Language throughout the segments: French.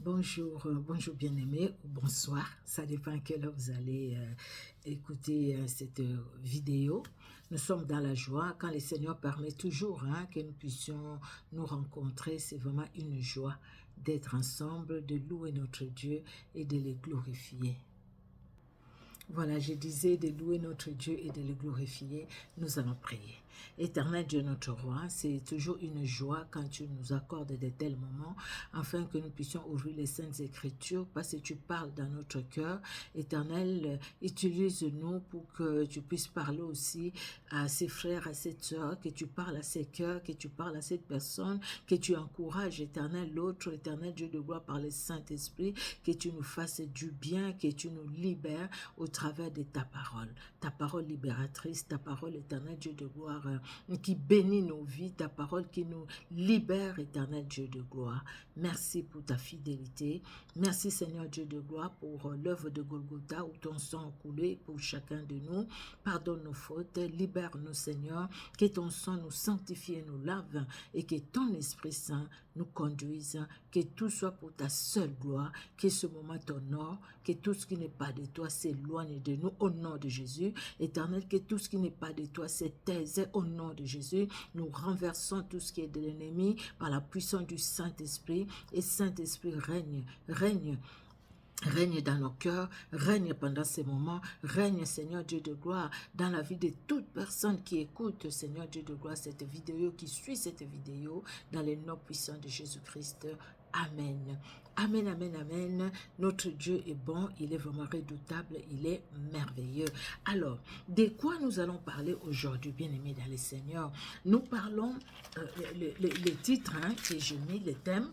Bonjour, bonjour bien-aimés, ou bonsoir, ça dépend à quelle heure vous allez écouter cette vidéo. Nous sommes dans la joie, quand le Seigneur permet toujours que nous puissions nous rencontrer, c'est vraiment une joie d'être ensemble, de louer notre Dieu et de le glorifier. Voilà, je disais de louer notre Dieu et de le glorifier, nous allons prier. Éternel Dieu notre roi, c'est toujours une joie quand tu nous accordes de tels moments, afin que nous puissions ouvrir les Saintes Écritures, parce que tu parles dans notre cœur. Éternel, utilise-nous pour que tu puisses parler aussi à ses frères, à ses sœurs, que tu parles à ses cœurs, que tu parles à cette personne, que tu encourages, Éternel, l'autre, Éternel Dieu de gloire, par le Saint-Esprit, que tu nous fasses du bien, que tu nous libères au travers de ta parole libératrice, ta parole éternelle Dieu de gloire qui bénit nos vies, ta parole qui nous libère éternel Dieu de gloire. Merci pour ta fidélité, merci Seigneur Dieu de gloire pour l'œuvre de Golgotha où ton sang a coulé pour chacun de nous. Pardonne nos fautes, libère-nous Seigneur, que ton sang nous sanctifie et nous lave et que ton Esprit Saint nous conduise, que tout soit pour ta seule gloire, que ce moment t'honore, que tout ce qui n'est pas de toi s'éloigne de nous au nom de Jésus. Éternel, que tout ce qui n'est pas de toi se taise au nom de Jésus. Nous renversons tout ce qui est de l'ennemi par la puissance du Saint-Esprit. Et Saint-Esprit règne dans nos cœurs, règne pendant ces moments, règne Seigneur Dieu de gloire dans la vie de toute personne qui écoute Seigneur Dieu de gloire cette vidéo, qui suit cette vidéo dans le nom puissant de Jésus-Christ. Amen. Amen, amen, amen. Notre Dieu est bon, il est vraiment redoutable, il est merveilleux. Alors, de quoi nous allons parler aujourd'hui, bien-aimés dans le Seigneur? Nous parlons, le titre que j'ai mis, le thème,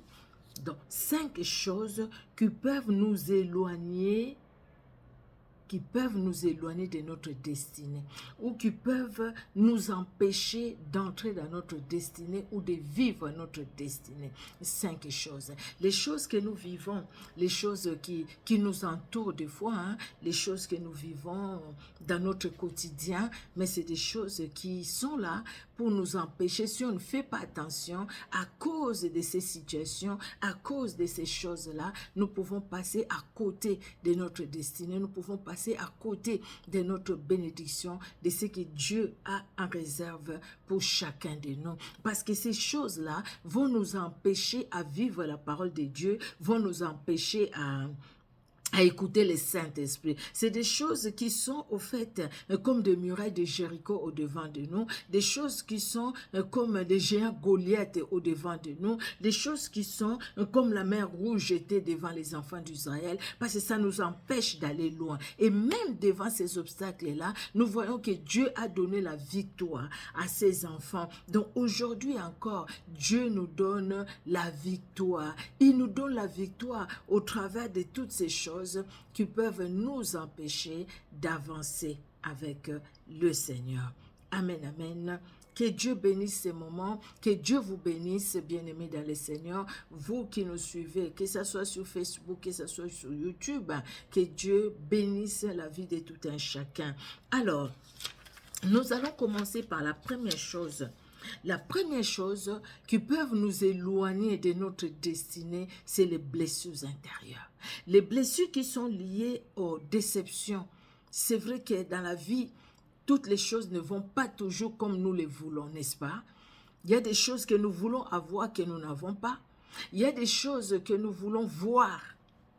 donc 5 choses qui peuvent nous éloigner de notre destinée ou qui peuvent nous empêcher d'entrer dans notre destinée ou de vivre notre destinée. 5 choses. Les choses que nous vivons, les choses qui nous entourent des fois, les choses que nous vivons dans notre quotidien, mais c'est des choses qui sont là pour nous empêcher, si on ne fait pas attention, à cause de ces situations, à cause de ces choses-là, nous pouvons passer à côté de notre destinée, nous pouvons passer à côté de notre bénédiction, de ce que Dieu a en réserve pour chacun de nous. Parce que ces choses-là vont nous empêcher à vivre la parole de Dieu, vont nous empêcher à écouter le Saint-Esprit. C'est des choses qui sont au fait comme des murailles de Jéricho au devant de nous, des choses qui sont comme des géants Goliath au devant de nous, des choses qui sont comme la mer rouge était devant les enfants d'Israël, parce que ça nous empêche d'aller loin. Et même devant ces obstacles-là, nous voyons que Dieu a donné la victoire à ses enfants. Donc aujourd'hui encore, Dieu nous donne la victoire. Il nous donne la victoire au travers de toutes ces choses qui peuvent nous empêcher d'avancer avec le Seigneur. Amen, amen. Que Dieu bénisse ces moments, que Dieu vous bénisse, bien-aimés dans le Seigneur, vous qui nous suivez, que ce soit sur Facebook, que ce soit sur YouTube, que Dieu bénisse la vie de tout un chacun. Alors, nous allons commencer par la première chose. La première chose qui peuvent nous éloigner de notre destinée, c'est les blessures intérieures. Les blessures qui sont liées aux déceptions. C'est vrai que dans la vie, toutes les choses ne vont pas toujours comme nous les voulons, n'est-ce pas? Il y a des choses que nous voulons avoir que nous n'avons pas. Il y a des choses que nous voulons voir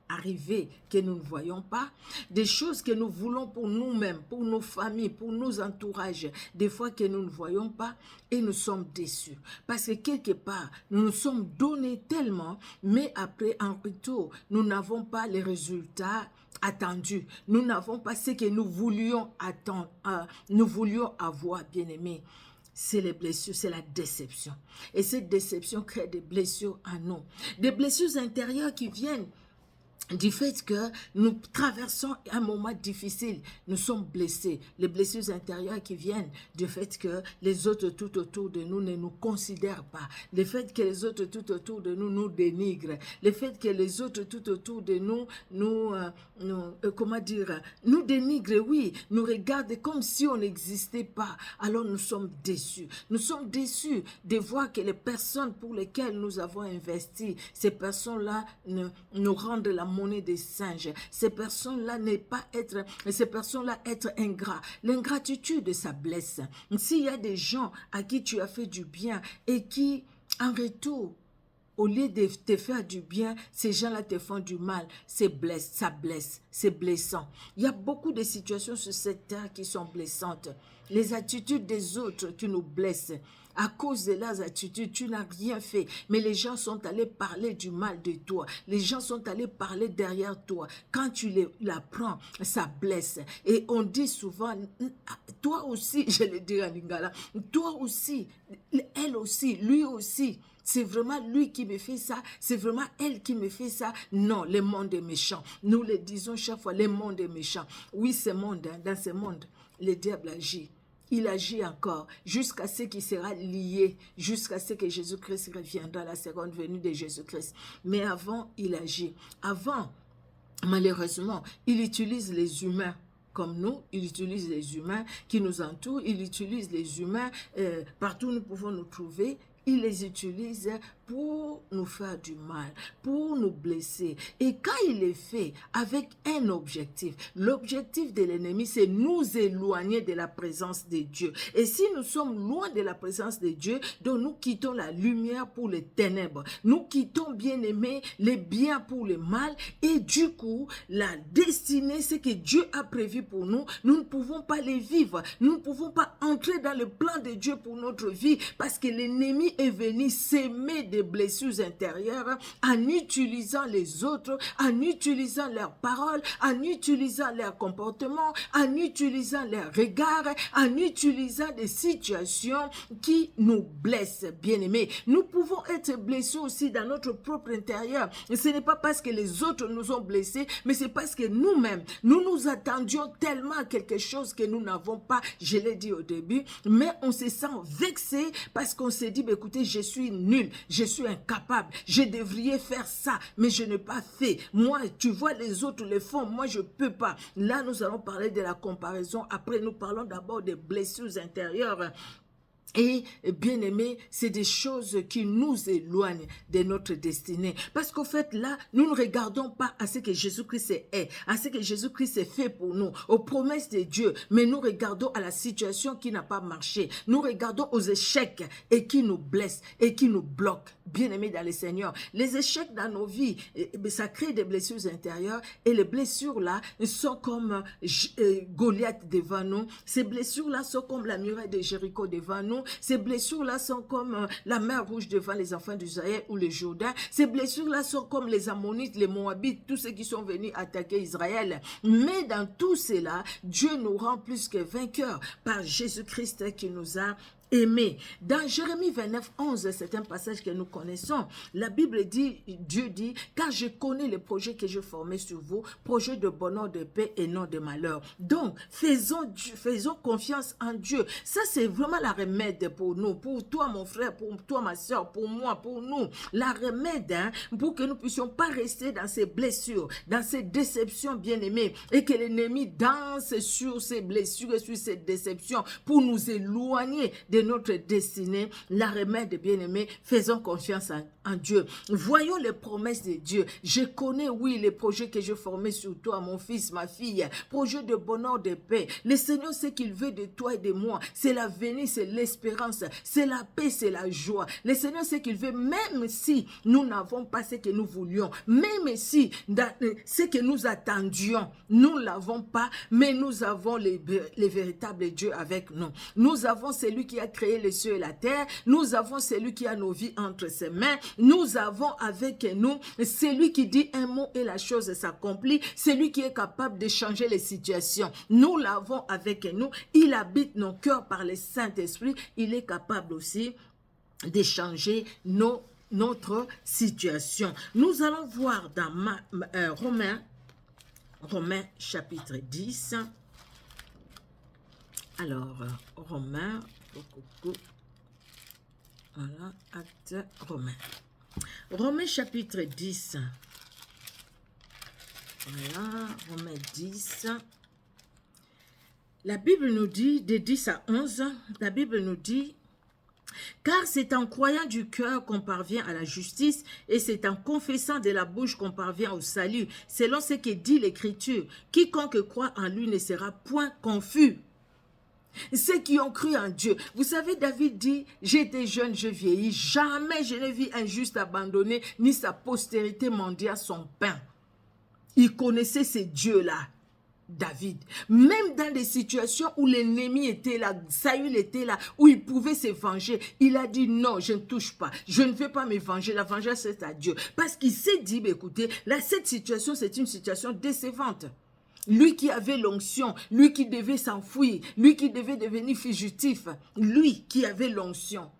arriver que nous ne voyons pas, des choses que nous voulons pour nous-mêmes, pour nos familles, pour nos entourages, des fois que nous ne voyons pas et nous sommes déçus. Parce que quelque part, nous nous sommes donnés tellement, mais après, en retour, nous n'avons pas les résultats attendus. Nous n'avons pas ce que nous voulions attendre, nous voulions avoir, bien-aimés. C'est les blessures, c'est la déception. Et cette déception crée des blessures en nous. Des blessures intérieures qui viennent du fait que nous traversons un moment difficile, nous sommes blessés. Les blessures intérieures qui viennent du fait que les autres tout autour de nous ne nous considèrent pas. Le fait que les autres tout autour de nous nous dénigrent. Le fait que les autres tout autour de nous nous dénigrent, oui, nous regardent comme si on n'existait pas. Alors nous sommes déçus. Nous sommes déçus de voir que les personnes pour lesquelles nous avons investi, ces personnes-là nous rendent la monnaie des singes. Ces personnes-là être ingrats. L'ingratitude, ça blesse. S'il y a des gens à qui tu as fait du bien et qui, en retour, au lieu de te faire du bien, ces gens-là te font du mal. Ça blesse, c'est blessant. Il y a beaucoup de situations sur cette terre qui sont blessantes. Les attitudes des autres qui nous blessent. À cause de leurs attitudes, tu n'as rien fait. Mais les gens sont allés parler du mal de toi. Les gens sont allés parler derrière toi. Quand tu l'apprends, ça blesse. Et on dit souvent, toi aussi, je le dis à Lingala, toi aussi, elle aussi, lui aussi. C'est vraiment lui qui me fait ça, c'est vraiment elle qui me fait ça. Non, le monde est méchant. Nous le disons chaque fois, le monde est méchant. Oui, dans ce monde, le diable agit. Il agit encore jusqu'à ce qu'il sera lié, jusqu'à ce que Jésus-Christ reviendra, la seconde venue de Jésus-Christ. Mais avant, il agit. Avant, malheureusement, il utilise les humains comme nous, il utilise les humains qui nous entourent, il utilise les humains partout où nous pouvons nous trouver. Il les utilise pour nous faire du mal, pour nous blesser. Et quand il est fait avec un objectif, l'objectif de l'ennemi, c'est nous éloigner de la présence de Dieu. Et si nous sommes loin de la présence de Dieu, donc nous quittons la lumière pour les ténèbres. Nous quittons, bien-aimés, les biens pour le mal. Et du coup, la destinée, ce que Dieu a prévu pour nous, nous ne pouvons pas les vivre. Nous ne pouvons pas entrer dans le plan de Dieu pour notre vie parce que l'ennemi est venu s'aimer des blessures intérieures en utilisant les autres, en utilisant leurs paroles, en utilisant leurs comportements, en utilisant leurs regards, en utilisant des situations qui nous blessent, bien-aimés. Nous pouvons être blessés aussi dans notre propre intérieur. Et ce n'est pas parce que les autres nous ont blessés, mais c'est parce que nous-mêmes, nous nous attendions tellement à quelque chose que nous n'avons pas, je l'ai dit au début, mais on se sent vexé parce qu'on s'est dit, écoutez, je suis nul, je suis incapable, je devrais faire ça, mais je n'ai pas fait. Moi, tu vois, les autres le font, moi, je ne peux pas. Là, nous allons parler de la comparaison. Après, nous parlons d'abord des blessures intérieures. Et bien aimé, c'est des choses qui nous éloignent de notre destinée. Parce qu'au fait, là, nous ne regardons pas à ce que Jésus-Christ est, à ce que Jésus-Christ est fait pour nous, aux promesses de Dieu, mais nous regardons à la situation qui n'a pas marché. Nous regardons aux échecs et qui nous blessent et qui nous bloquent. Bien aimé dans le Seigneur, les échecs dans nos vies, ça crée des blessures intérieures et les blessures là sont comme Goliath devant nous. Ces blessures là sont comme la muraille de Jéricho devant nous. Ces blessures-là sont comme la mer rouge devant les enfants d'Israël ou le Jourdain. Ces blessures-là sont comme les Ammonites, les Moabites, tous ceux qui sont venus attaquer Israël. Mais dans tout cela, Dieu nous rend plus que vainqueurs par Jésus-Christ qui nous a aimé. Dans Jérémie 29, 11, c'est un passage que nous connaissons. La Bible dit, Dieu dit, car je connais les projets que je formais sur vous, projets de bonheur, de paix et non de malheur. Donc, faisons confiance en Dieu. Ça, c'est vraiment la remède pour nous, pour toi, mon frère, pour toi, ma soeur, pour moi, pour nous. La remède, pour que nous puissions pas rester dans ces blessures, dans ces déceptions bien-aimées, et que l'ennemi danse sur ces blessures et sur ces déceptions pour nous éloigner de notre destinée. La remède, bien-aimé, faisons confiance en Dieu. Voyons les promesses de Dieu. Je connais, oui, les projets que je formais sur toi, mon fils, ma fille, projets de bonheur, de paix. Le Seigneur sait qu'il veut de toi et de moi. C'est l'avenir, c'est l'espérance, c'est la paix, c'est la joie. Le Seigneur sait qu'il veut, même si nous n'avons pas ce que nous voulions, même si ce que nous attendions, nous ne l'avons pas, mais nous avons les véritables dieux avec nous. Nous avons celui qui a créé les cieux et la terre. Nous avons celui qui a nos vies entre ses mains. Nous avons avec nous celui qui dit un mot et la chose s'accomplit. Celui qui est capable de changer les situations. Nous l'avons avec nous. Il habite nos cœurs par le Saint-Esprit. Il est capable aussi de changer nos notre situation. Nous allons voir dans Romains chapitre 10. Alors, Romains, voilà, acte Romains. Romains chapitre 10. Voilà, Romains 10. La Bible nous dit, de 10 à 11, la Bible nous dit, car c'est en croyant du cœur qu'on parvient à la justice et c'est en confessant de la bouche qu'on parvient au salut, selon ce que dit l'Écriture. Quiconque croit en lui ne sera point confus. Ceux qui ont cru en Dieu. Vous savez, David dit, j'étais jeune, je vieillis, jamais je n'ai vu un juste abandonné, ni sa postérité mendier son pain. Il connaissait ces dieux-là. David, même dans des situations où l'ennemi était là, Saül était là, où il pouvait se venger, il a dit non, je ne touche pas, je ne veux pas me venger, la vengeance c'est à Dieu. Parce qu'il s'est dit, écoutez, là cette situation c'est une situation décevante. Lui qui avait l'onction, lui qui devait s'enfuir, lui qui devait devenir fugitif, lui qui avait l'onction.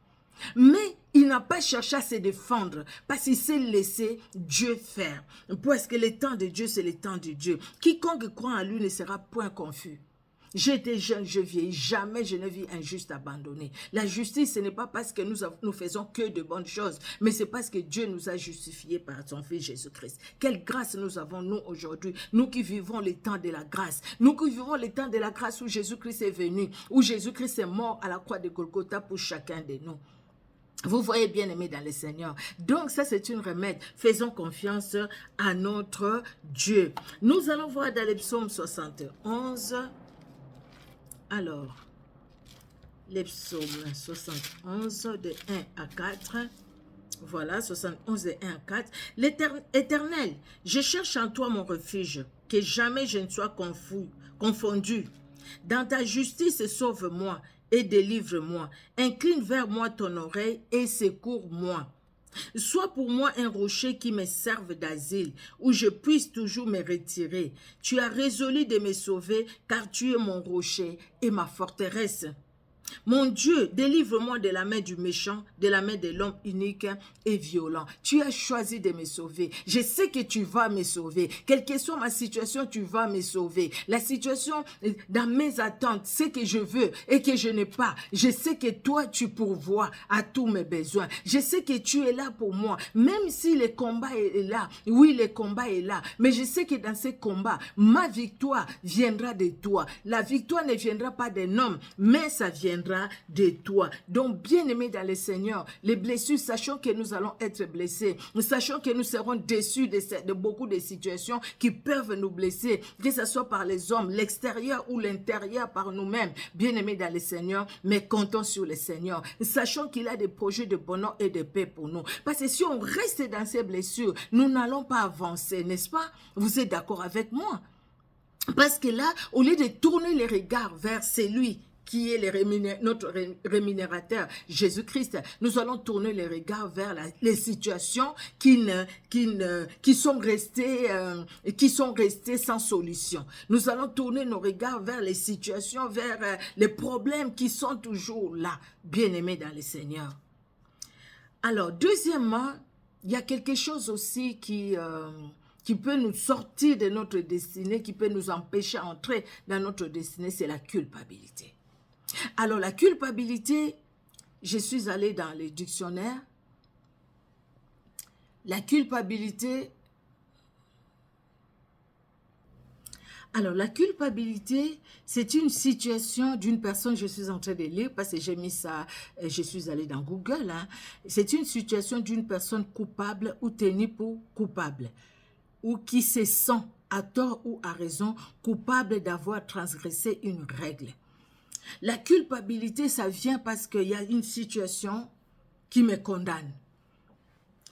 Mais il n'a pas cherché à se défendre parce qu'il s'est laissé Dieu faire. Parce que le temps de Dieu, c'est le temps de Dieu. Quiconque croit en lui ne sera point confus. J'étais jeune, je vieillis, jamais je ne vis un juste abandonné. La justice, ce n'est pas parce que nous faisons que de bonnes choses, mais c'est parce que Dieu nous a justifiés par son Fils Jésus-Christ. Quelle grâce nous avons, nous, aujourd'hui, nous qui vivons les temps de la grâce, nous qui vivons les temps de la grâce où Jésus-Christ est venu, où Jésus-Christ est mort à la croix de Golgotha pour chacun de nous. Vous voyez, bien aimé dans le Seigneur. Donc ça c'est une remède. Faisons confiance à notre Dieu. Nous allons voir dans le psaume 71. Alors, les psaumes 71 de 1 à 4. Voilà, 71 de 1 à 4. Éternel, je cherche en toi mon refuge, que jamais je ne sois confondu. Dans ta justice, sauve-moi et délivre-moi. Incline vers moi ton oreille et secours-moi. Sois pour moi un rocher qui me serve d'asile, où je puisse toujours me retirer. Tu as résolu de me sauver, car tu es mon rocher et ma forteresse. Mon Dieu, délivre-moi de la main du méchant, de la main de l'homme unique et violent. Tu as choisi de me sauver. Je sais que tu vas me sauver. Quelle que soit ma situation, tu vas me sauver. La situation dans mes attentes, c'est que je veux et que je n'ai pas. Je sais que toi, tu pourvois à tous mes besoins. Je sais que tu es là pour moi. Même si le combat est là, oui, le combat est là. Mais je sais que dans ce combat, ma victoire viendra de toi. La victoire ne viendra pas d'un homme, mais ça viendra de toi. Donc, bien-aimés dans le Seigneur, les blessures, sachons que nous allons être blessés. Nous sachons que nous serons déçus de beaucoup de situations qui peuvent nous blesser, que ce soit par les hommes, l'extérieur ou l'intérieur par nous-mêmes. Bien-aimés dans le Seigneur, mais comptons sur le Seigneur. Sachons qu'il a des projets de bonheur et de paix pour nous. Parce que si on reste dans ces blessures, nous n'allons pas avancer, n'est-ce pas? Vous êtes d'accord avec moi? Parce que là, au lieu de tourner les regards vers celui qui est notre rémunérateur, Jésus-Christ, nous allons tourner les regards vers les situations qui sont restées sans solution. Nous allons tourner nos regards vers les situations, vers les problèmes qui sont toujours là, bien-aimés dans le Seigneur. Alors, deuxièmement, il y a quelque chose aussi qui peut nous sortir de notre destinée, qui peut nous empêcher d'entrer dans notre destinée, c'est la culpabilité. Alors, la culpabilité, je suis allée dans les dictionnaires. La culpabilité, c'est une situation d'une personne, je suis en train de lire parce que j'ai mis ça, je suis allée dans Google, hein. C'est une situation d'une personne coupable ou tenue pour coupable, ou qui se sent, à tort ou à raison, coupable d'avoir transgressé une règle. La culpabilité, ça vient parce qu'il y a une situation qui me condamne,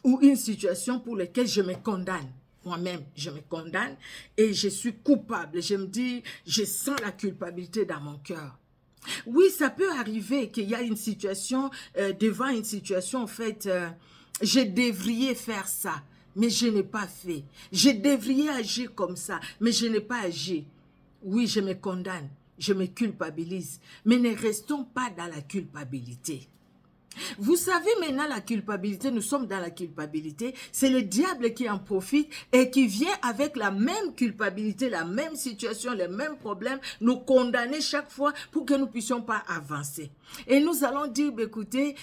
ou une situation pour laquelle je me condamne. Moi-même, je me condamne et je suis coupable. Je me dis, je sens la culpabilité dans mon cœur. Oui, ça peut arriver qu'il y a une situation, devant une situation, en fait, je devrais faire ça, mais je n'ai pas fait. Je devrais agir comme ça, mais je n'ai pas agi. Oui, je me condamne, je me culpabilise, mais ne restons pas dans la culpabilité. Vous savez maintenant la culpabilité, nous sommes dans la culpabilité, c'est le diable qui en profite et qui vient avec la même culpabilité, la même situation, les mêmes problèmes, nous condamner chaque fois pour que nous ne puissions pas avancer. Et nous allons dire, écoutez,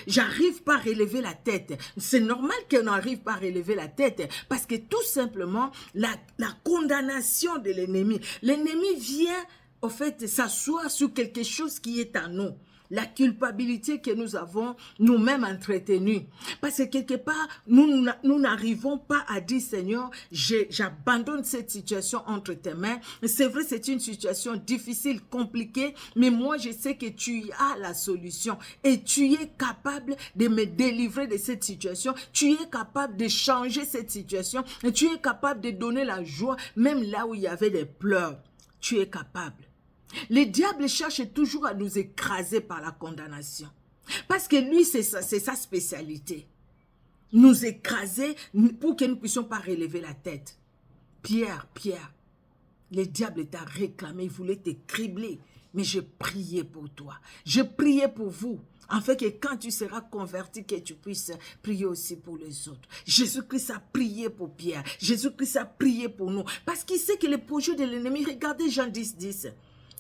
j'arrive pas à relever la tête. C'est normal qu'on n'arrive pas à relever la tête parce que tout simplement, la condamnation de l'ennemi vient au fait s'asseoir sur quelque chose qui est en nous. La culpabilité que nous avons nous-mêmes entretenue. Parce que quelque part, nous n'arrivons pas à dire, Seigneur, j'abandonne cette situation entre tes mains. C'est vrai, c'est une situation difficile, compliquée, mais moi, je sais que tu as la solution et tu es capable de me délivrer de cette situation. Tu es capable de changer cette situation et tu es capable de donner la joie, même là où il y avait des pleurs. Tu es capable. Le diable cherche toujours à nous écraser par la condamnation. Parce que lui, c'est sa spécialité. Nous écraser pour que nous ne puissions pas relever la tête. Pierre, le diable t'a réclamé, il voulait te cribler. Mais j'ai prié pour toi. J'ai prié pour vous. En fait que quand tu seras converti, que tu puisses prier aussi pour les autres. Jésus-Christ a prié pour Pierre. Jésus-Christ a prié pour nous. Parce qu'il sait que le projet de l'ennemi, regardez Jean 10.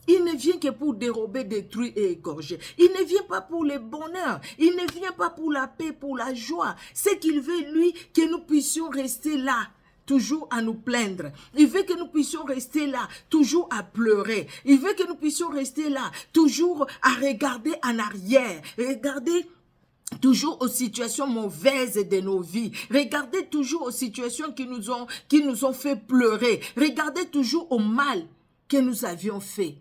Il ne vient que pour dérober, détruire et égorger. Il ne vient pas pour le bonheur. Il ne vient pas pour la paix, pour la joie. C'est qu'il veut, lui, que nous puissions rester là, toujours à nous plaindre. Il veut que nous puissions rester là, toujours à pleurer. Il veut que nous puissions rester là, toujours à regarder en arrière. Regarder toujours aux situations mauvaises de nos vies. Regardez toujours aux situations qui nous ont fait pleurer. Regardez toujours au mal que nous avions fait.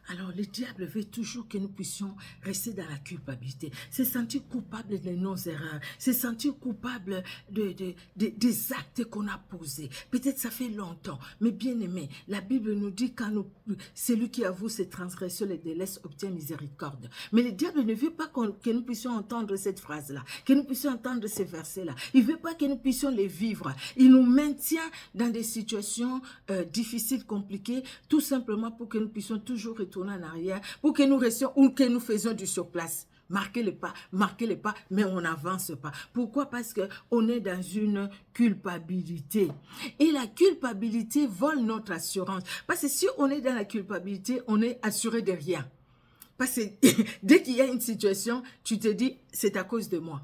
Alors, le diable veut toujours que nous puissions rester dans la culpabilité, se sentir coupable de nos erreurs, se sentir coupable des actes qu'on a posés. Peut-être ça fait longtemps, mais bien aimé, la Bible nous dit quand celui qui avoue ses transgressions les délaisse obtient miséricorde. Mais le diable ne veut pas que nous puissions entendre cette phrase-là, que nous puissions entendre ces versets-là. Il ne veut pas que nous puissions les vivre. Il nous maintient dans des situations difficiles, compliquées, tout simplement pour que nous puissions toujours retourner en arrière, pour que nous restions ou que nous faisions du surplace. Marquez le pas, mais on n'avance pas. Pourquoi? Parce qu'on est dans une culpabilité. Et la culpabilité vole notre assurance. Parce que si on est dans la culpabilité, on est assuré de rien. Parce que dès qu'il y a une situation, tu te dis, c'est à cause de moi.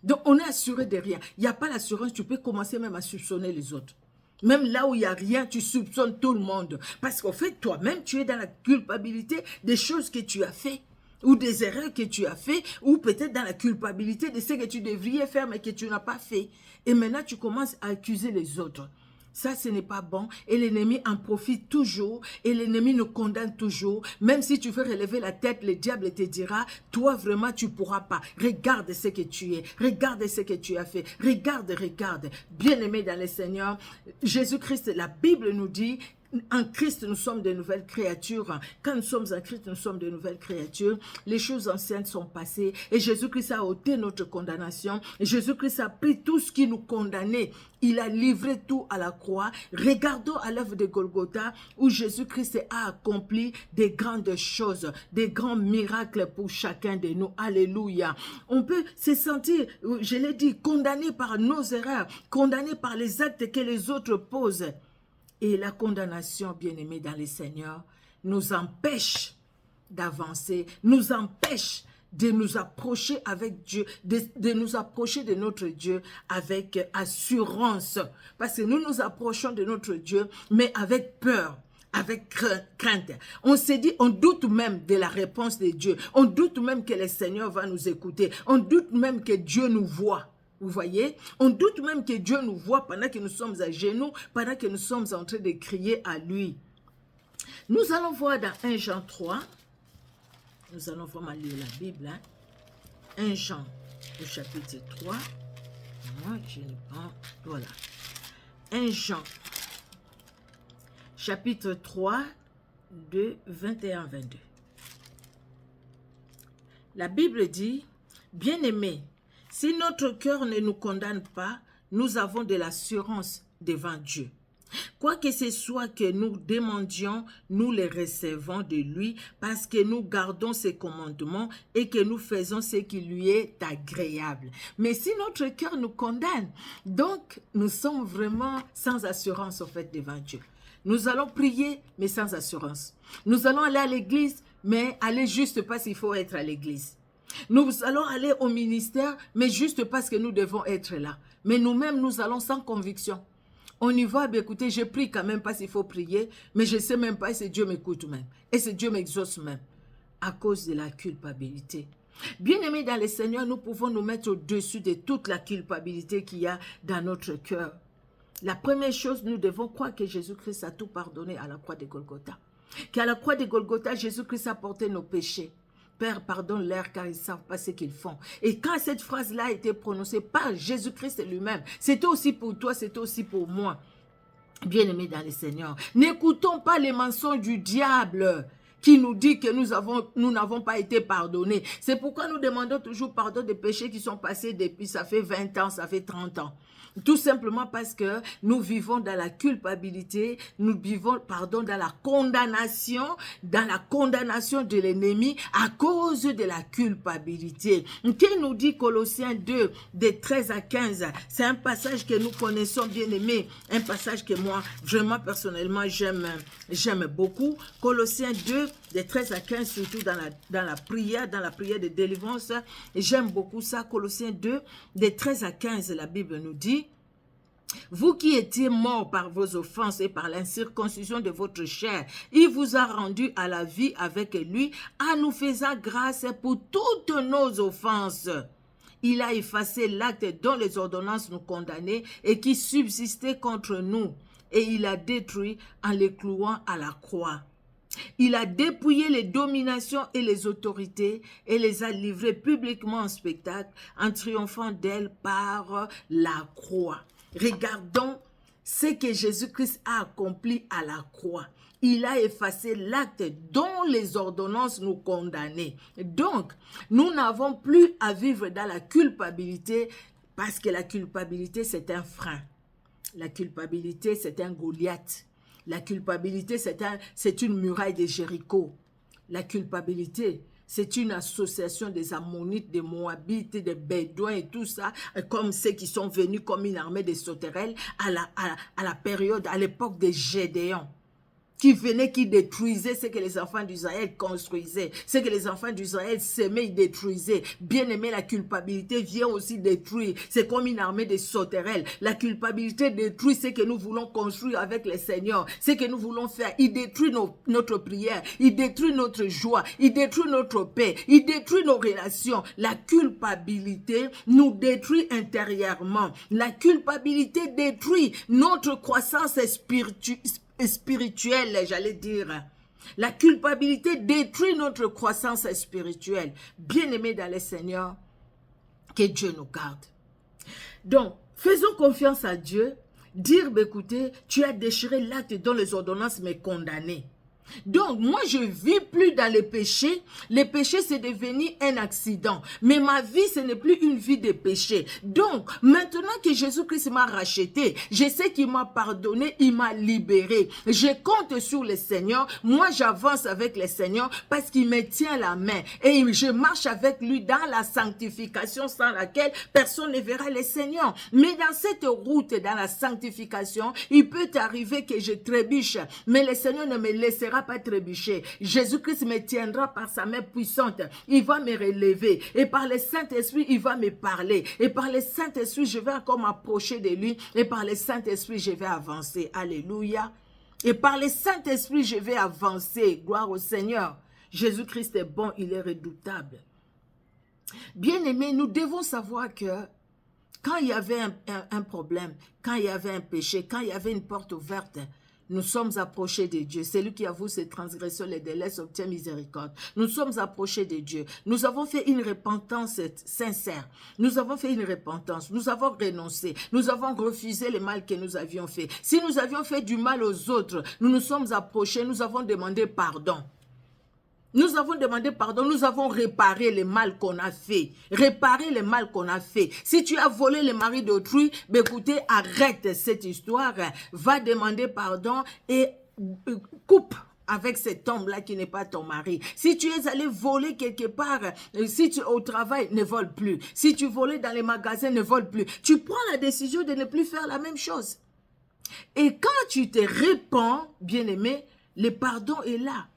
Donc, on est assuré de rien. Il n'y a pas l'assurance, tu peux commencer même à soupçonner les autres. Même là où il n'y a rien, tu soupçonnes tout le monde. Parce qu'en fait, toi-même, tu es dans la culpabilité des choses que tu as fait, ou des erreurs que tu as fait, ou peut-être dans la culpabilité de ce que tu devrais faire, mais que tu n'as pas fait. Et maintenant, tu commences à accuser les autres. Ça, ce n'est pas bon. Et l'ennemi en profite toujours. Et l'ennemi nous condamne toujours. Même si tu veux relever la tête, le diable te dira, toi vraiment, tu ne pourras pas. Regarde ce que tu es. Regarde ce que tu as fait. Regarde. Bien-aimé dans le Seigneur, Jésus-Christ, la Bible nous dit, en Christ, nous sommes de nouvelles créatures. Quand nous sommes en Christ, nous sommes de nouvelles créatures. Les choses anciennes sont passées. Et Jésus-Christ a ôté notre condamnation. Et Jésus-Christ a pris tout ce qui nous condamnait. Il a livré tout à la croix. Regardons à l'œuvre de Golgotha où Jésus-Christ a accompli des grandes choses, des grands miracles pour chacun de nous. Alléluia. On peut se sentir, je l'ai dit, condamné par nos erreurs, condamné par les actes que les autres posent. Et la condamnation, bien-aimée dans le Seigneur, nous empêche d'avancer, nous empêche de nous approcher avec Dieu, de nous approcher de notre Dieu avec assurance. Parce que nous nous approchons de notre Dieu, mais avec peur, avec crainte. On s'est dit, on doute même de la réponse de Dieu. On doute même que le Seigneur va nous écouter. On doute même que Dieu nous voit. Vous voyez, on doute même que Dieu nous voit pendant que nous sommes à genoux, pendant que nous sommes en train de crier à lui. Nous allons voir dans 1 Jean 3, nous allons vraiment lire la Bible, 1 Jean au chapitre 3, moi je n'ai pas, voilà, 1 Jean chapitre 3 de 21-22. La Bible dit, bien-aimés, si notre cœur ne nous condamne pas, nous avons de l'assurance devant Dieu. Quoi que ce soit que nous demandions, nous les recevons de lui parce que nous gardons ses commandements et que nous faisons ce qui lui est agréable. Mais si notre cœur nous condamne, donc nous sommes vraiment sans assurance en fait devant Dieu. Nous allons prier, mais sans assurance. Nous allons aller à l'église, mais aller juste parce qu'il faut être à l'église. Nous allons aller au ministère, mais juste parce que nous devons être là. Mais nous-mêmes, nous allons sans conviction. On y va, bien écoutez, je prie quand même parce qu'il faut prier, mais je ne sais même pas si Dieu m'écoute même. Et si Dieu m'exauce même, à cause de la culpabilité. Bien-aimés dans le Seigneur, nous pouvons nous mettre au-dessus de toute la culpabilité qu'il y a dans notre cœur. La première chose, nous devons croire que Jésus-Christ a tout pardonné à la croix de Golgotha. Qu'à la croix de Golgotha, Jésus-Christ a porté nos péchés. Père, pardonne-leur car ils ne savent pas ce qu'ils font. Et quand cette phrase-là a été prononcée par Jésus-Christ lui-même, c'était aussi pour toi, c'était aussi pour moi. Bien-aimés dans le Seigneur, n'écoutons pas les mensonges du diable qui nous dit que nous n'avons pas été pardonnés. C'est pourquoi nous demandons toujours pardon des péchés qui sont passés depuis, ça fait 20 ans, ça fait 30 ans. Tout simplement parce que nous vivons dans la culpabilité, nous vivons, dans la condamnation de l'ennemi à cause de la culpabilité. Qu'est-ce nous dit Colossiens 2, de 13 à 15? C'est un passage que nous connaissons bien aimé, un passage que moi, vraiment personnellement, j'aime beaucoup. Colossiens 2, de 13 à 15, surtout dans la prière de délivrance. J'aime beaucoup ça. Colossiens 2, de 13 à 15, la Bible nous dit: vous qui étiez morts par vos offenses et par l'incirconcision de votre chair, il vous a rendu à la vie avec lui, en nous faisant grâce pour toutes nos offenses. Il a effacé l'acte dont les ordonnances nous condamnaient et qui subsistait contre nous, et il a détruit en les clouant à la croix. Il a dépouillé les dominations et les autorités et les a livrées publiquement en spectacle en triomphant d'elles par la croix. Regardons ce que Jésus-Christ a accompli à la croix. Il a effacé l'acte dont les ordonnances nous condamnaient. Donc, nous n'avons plus à vivre dans la culpabilité parce que la culpabilité, c'est un frein. La culpabilité, c'est un Goliath. La culpabilité, c'est une muraille de Jéricho. La culpabilité, c'est une association des Ammonites, des Moabites, des Bédouins et tout ça, comme ceux qui sont venus comme une armée des sauterelles à l'époque de Gédéon. Qui venaient, qui détruisaient ce que les enfants d'Israël construisaient, ce que les enfants d'Israël s'aimaient, ils détruisaient. Bien aimé, la culpabilité vient aussi détruire. C'est comme une armée de sauterelles. La culpabilité détruit ce que nous voulons construire avec le Seigneur, ce que nous voulons faire. Il détruit notre prière, il détruit notre joie, il détruit notre paix, il détruit nos relations. La culpabilité nous détruit intérieurement. La culpabilité détruit notre croissance spirituelle, j'allais dire. La culpabilité détruit notre croissance spirituelle. Bien-aimés dans le Seigneur, que Dieu nous garde. Donc, faisons confiance à Dieu. Dire, écoutez, tu as déchiré l'acte dont les ordonnances me condamnaient. Donc, moi, je ne vis plus dans les péchés. Les péchés, c'est devenu un accident. Mais ma vie, ce n'est plus une vie de péché. Donc, maintenant que Jésus-Christ m'a racheté, je sais qu'il m'a pardonné, il m'a libéré. Je compte sur le Seigneur. Moi, j'avance avec le Seigneur parce qu'il me tient la main. Et je marche avec lui dans la sanctification sans laquelle personne ne verra le Seigneur. Mais dans cette route, dans la sanctification, il peut arriver que je trébuche. Mais le Seigneur ne me laissera pas trébucher. Jésus-Christ me tiendra par sa main puissante. Il va me relever. Et par le Saint-Esprit, il va me parler. Et par le Saint-Esprit, je vais encore m'approcher de lui. Et par le Saint-Esprit, je vais avancer. Alléluia. Et par le Saint-Esprit, je vais avancer. Gloire au Seigneur. Jésus-Christ est bon, il est redoutable. Bien-aimés, nous devons savoir que quand il y avait un problème, quand il y avait un péché, quand il y avait une porte ouverte, nous sommes approchés de Dieu. Celui qui avoue ses transgressions, les délais, obtient miséricorde. Nous sommes approchés de Dieu. Nous avons fait une repentance sincère. Nous avons fait une repentance. Nous avons renoncé. Nous avons refusé le mal que nous avions fait. Si nous avions fait du mal aux autres, nous nous sommes approchés. Nous avons demandé pardon. Nous avons demandé pardon, nous avons réparé le mal qu'on a fait. Réparer le mal qu'on a fait. Si tu as volé le mari d'autrui, ben écoutez, arrête cette histoire, va demander pardon et coupe avec cet homme-là qui n'est pas ton mari. Si tu es allé voler quelque part, si tu au travail, ne vole plus. Si tu volais dans les magasins, ne vole plus. Tu prends la décision de ne plus faire la même chose. Et quand tu te répands, bien-aimé, le pardon est là.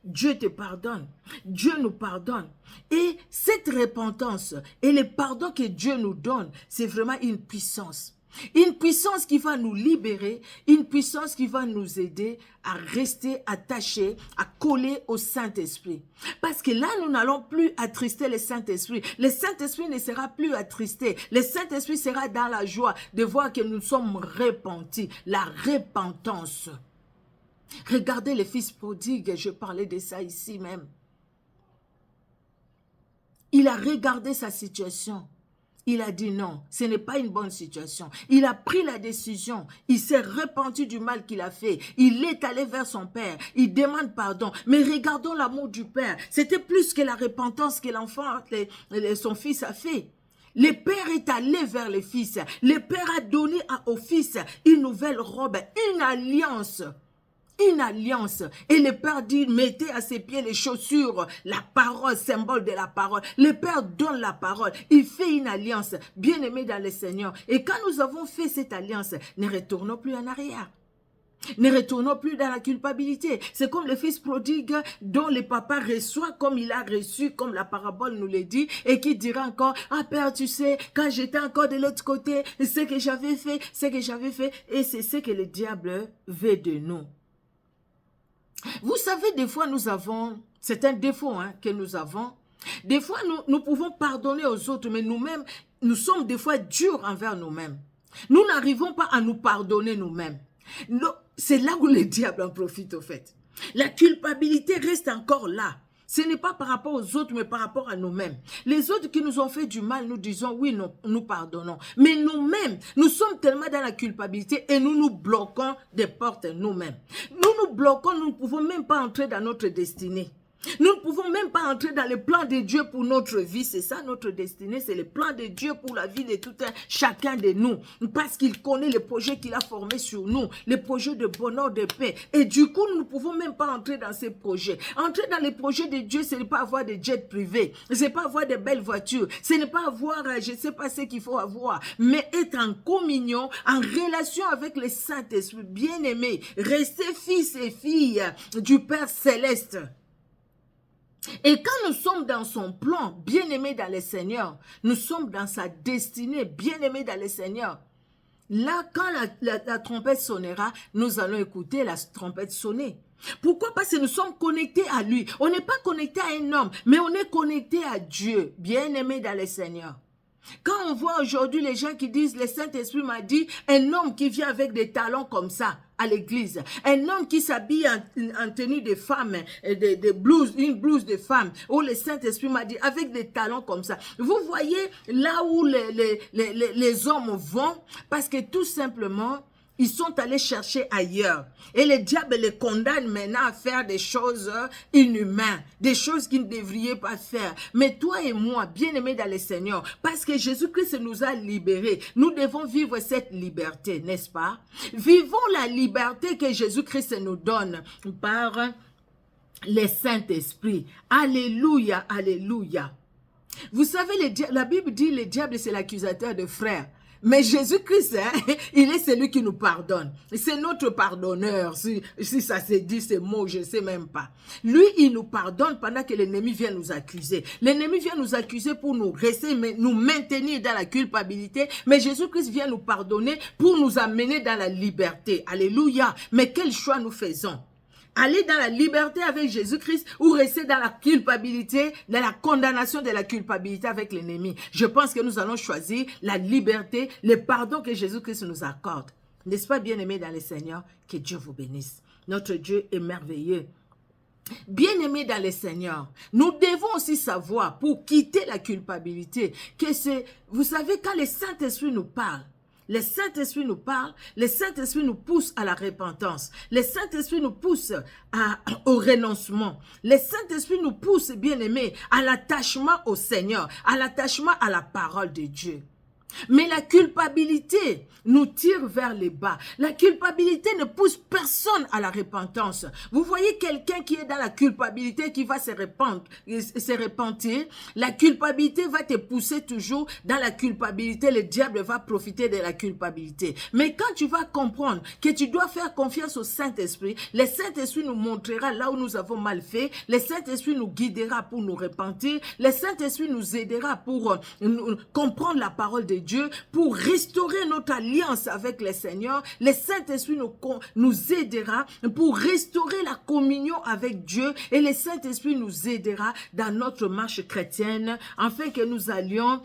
Dieu te pardonne. Dieu nous pardonne. Et cette repentance et le pardon que Dieu nous donne, c'est vraiment une puissance. Une puissance qui va nous libérer, une puissance qui va nous aider à rester attachés, à coller au Saint-Esprit. Parce que là, nous n'allons plus attrister le Saint-Esprit. Le Saint-Esprit ne sera plus attristé. Le Saint-Esprit sera dans la joie de voir que nous sommes repentis. La repentance. Regardez le fils prodigue, je parlais de ça ici même. Il a regardé sa situation. Il a dit non, ce n'est pas une bonne situation. Il a pris la décision. Il s'est repenti du mal qu'il a fait. Il est allé vers son père. Il demande pardon. Mais regardons l'amour du père. C'était plus que la repentance que l'enfant, son fils a fait. Le père est allé vers le fils. Le père a donné au fils une nouvelle robe, une alliance. Une alliance. Et le Père dit, mettez à ses pieds les chaussures, la parole, symbole de la parole. Le Père donne la parole. Il fait une alliance, bien-aimé dans le Seigneur. Et quand nous avons fait cette alliance, ne retournons plus en arrière. Ne retournons plus dans la culpabilité. C'est comme le fils prodigue dont le papa reçoit comme il a reçu, comme la parabole nous le dit, et qui dira encore, ah père, tu sais, quand j'étais encore de l'autre côté, ce que j'avais fait, et c'est ce que le diable veut de nous. Vous savez, des fois, nous avons, c'est un défaut que nous avons. Des fois, nous pouvons pardonner aux autres, mais nous-mêmes, nous sommes des fois durs envers nous-mêmes. Nous n'arrivons pas à nous pardonner nous-mêmes. C'est là où le diable en profite, au fait. La culpabilité reste encore là. Ce n'est pas par rapport aux autres, mais par rapport à nous-mêmes. Les autres qui nous ont fait du mal, nous disons oui, nous pardonnons. Mais nous-mêmes, nous sommes tellement dans la culpabilité et nous nous bloquons des portes nous-mêmes. Nous bloquons, nous ne pouvons même pas entrer dans notre destinée. Nous ne pouvons même pas entrer dans le plan de Dieu pour notre vie. C'est ça notre destinée, c'est le plan de Dieu pour la vie de tout chacun de nous. Parce qu'il connaît les projets qu'il a formés sur nous, les projets de bonheur, de paix. Et du coup, nous ne pouvons même pas entrer dans ces projets. Entrer dans les projets de Dieu, ce n'est pas avoir des jets privés, ce n'est pas avoir de belles voitures, ce n'est pas avoir, je ne sais pas ce qu'il faut avoir, mais être en communion, en relation avec le Saint-Esprit, bien-aimé, rester fils et filles du Père Céleste. Et quand nous sommes dans son plan, bien-aimé dans le Seigneur, nous sommes dans sa destinée, bien-aimé dans le Seigneur. Là, quand la trompette sonnera, nous allons écouter la trompette sonner. Pourquoi? Parce que nous sommes connectés à lui. On n'est pas connecté à un homme, mais on est connecté à Dieu, bien-aimé dans le Seigneur. Quand on voit aujourd'hui les gens qui disent, le Saint-Esprit m'a dit, un homme qui vient avec des talons comme ça à l'église, un homme qui s'habille en tenue de femme, une blouse de femme, où le Saint-Esprit m'a dit, avec des talons comme ça. Vous voyez là où les hommes vont, parce que tout simplement, ils sont allés chercher ailleurs. Et le diable les condamne maintenant à faire des choses inhumaines, des choses qu'ils ne devraient pas faire. Mais toi et moi, bien-aimés dans le Seigneur, parce que Jésus-Christ nous a libérés, nous devons vivre cette liberté, n'est-ce pas? Vivons la liberté que Jésus-Christ nous donne par le Saint-Esprit. Alléluia, alléluia. Vous savez, la Bible dit le diable, c'est l'accusateur de frères. Mais Jésus-Christ, il est celui qui nous pardonne. C'est notre pardonneur, si ça se dit ces mots, je ne sais même pas. Lui, il nous pardonne pendant que l'ennemi vient nous accuser. L'ennemi vient nous accuser pour nous rester, nous maintenir dans la culpabilité. Mais Jésus-Christ vient nous pardonner pour nous amener dans la liberté. Alléluia. Mais quel choix nous faisons? Aller dans la liberté avec Jésus-Christ ou rester dans la culpabilité, dans la condamnation de la culpabilité avec l'ennemi. Je pense que nous allons choisir la liberté, le pardon que Jésus-Christ nous accorde. N'est-ce pas, bien-aimé dans le Seigneur? Que Dieu vous bénisse. Notre Dieu est merveilleux. Bien-aimés dans le Seigneur, nous devons aussi savoir, pour quitter la culpabilité, que c'est, vous savez, quand le Saint-Esprit nous parle, Le Saint-Esprit nous parle, le Saint-Esprit nous pousse à la repentance, le Saint-Esprit nous pousse au renoncement, le Saint-Esprit nous pousse, bien-aimés, à l'attachement au Seigneur, à l'attachement à la parole de Dieu. Mais la culpabilité nous tire vers les bas. La culpabilité ne pousse personne à la repentance. Vous voyez quelqu'un qui est dans la culpabilité, qui va se repentir. La culpabilité va te pousser toujours dans la culpabilité. Le diable va profiter de la culpabilité. Mais quand tu vas comprendre que tu dois faire confiance au Saint-Esprit, le Saint-Esprit nous montrera là où nous avons mal fait. Le Saint-Esprit nous guidera pour nous repentir. Le Saint-Esprit nous aidera pour comprendre la parole de Dieu, pour restaurer notre alliance avec le Seigneur. Le Saint-Esprit nous aidera pour restaurer la communion avec Dieu, et le Saint-Esprit nous aidera dans notre marche chrétienne, afin que nous allions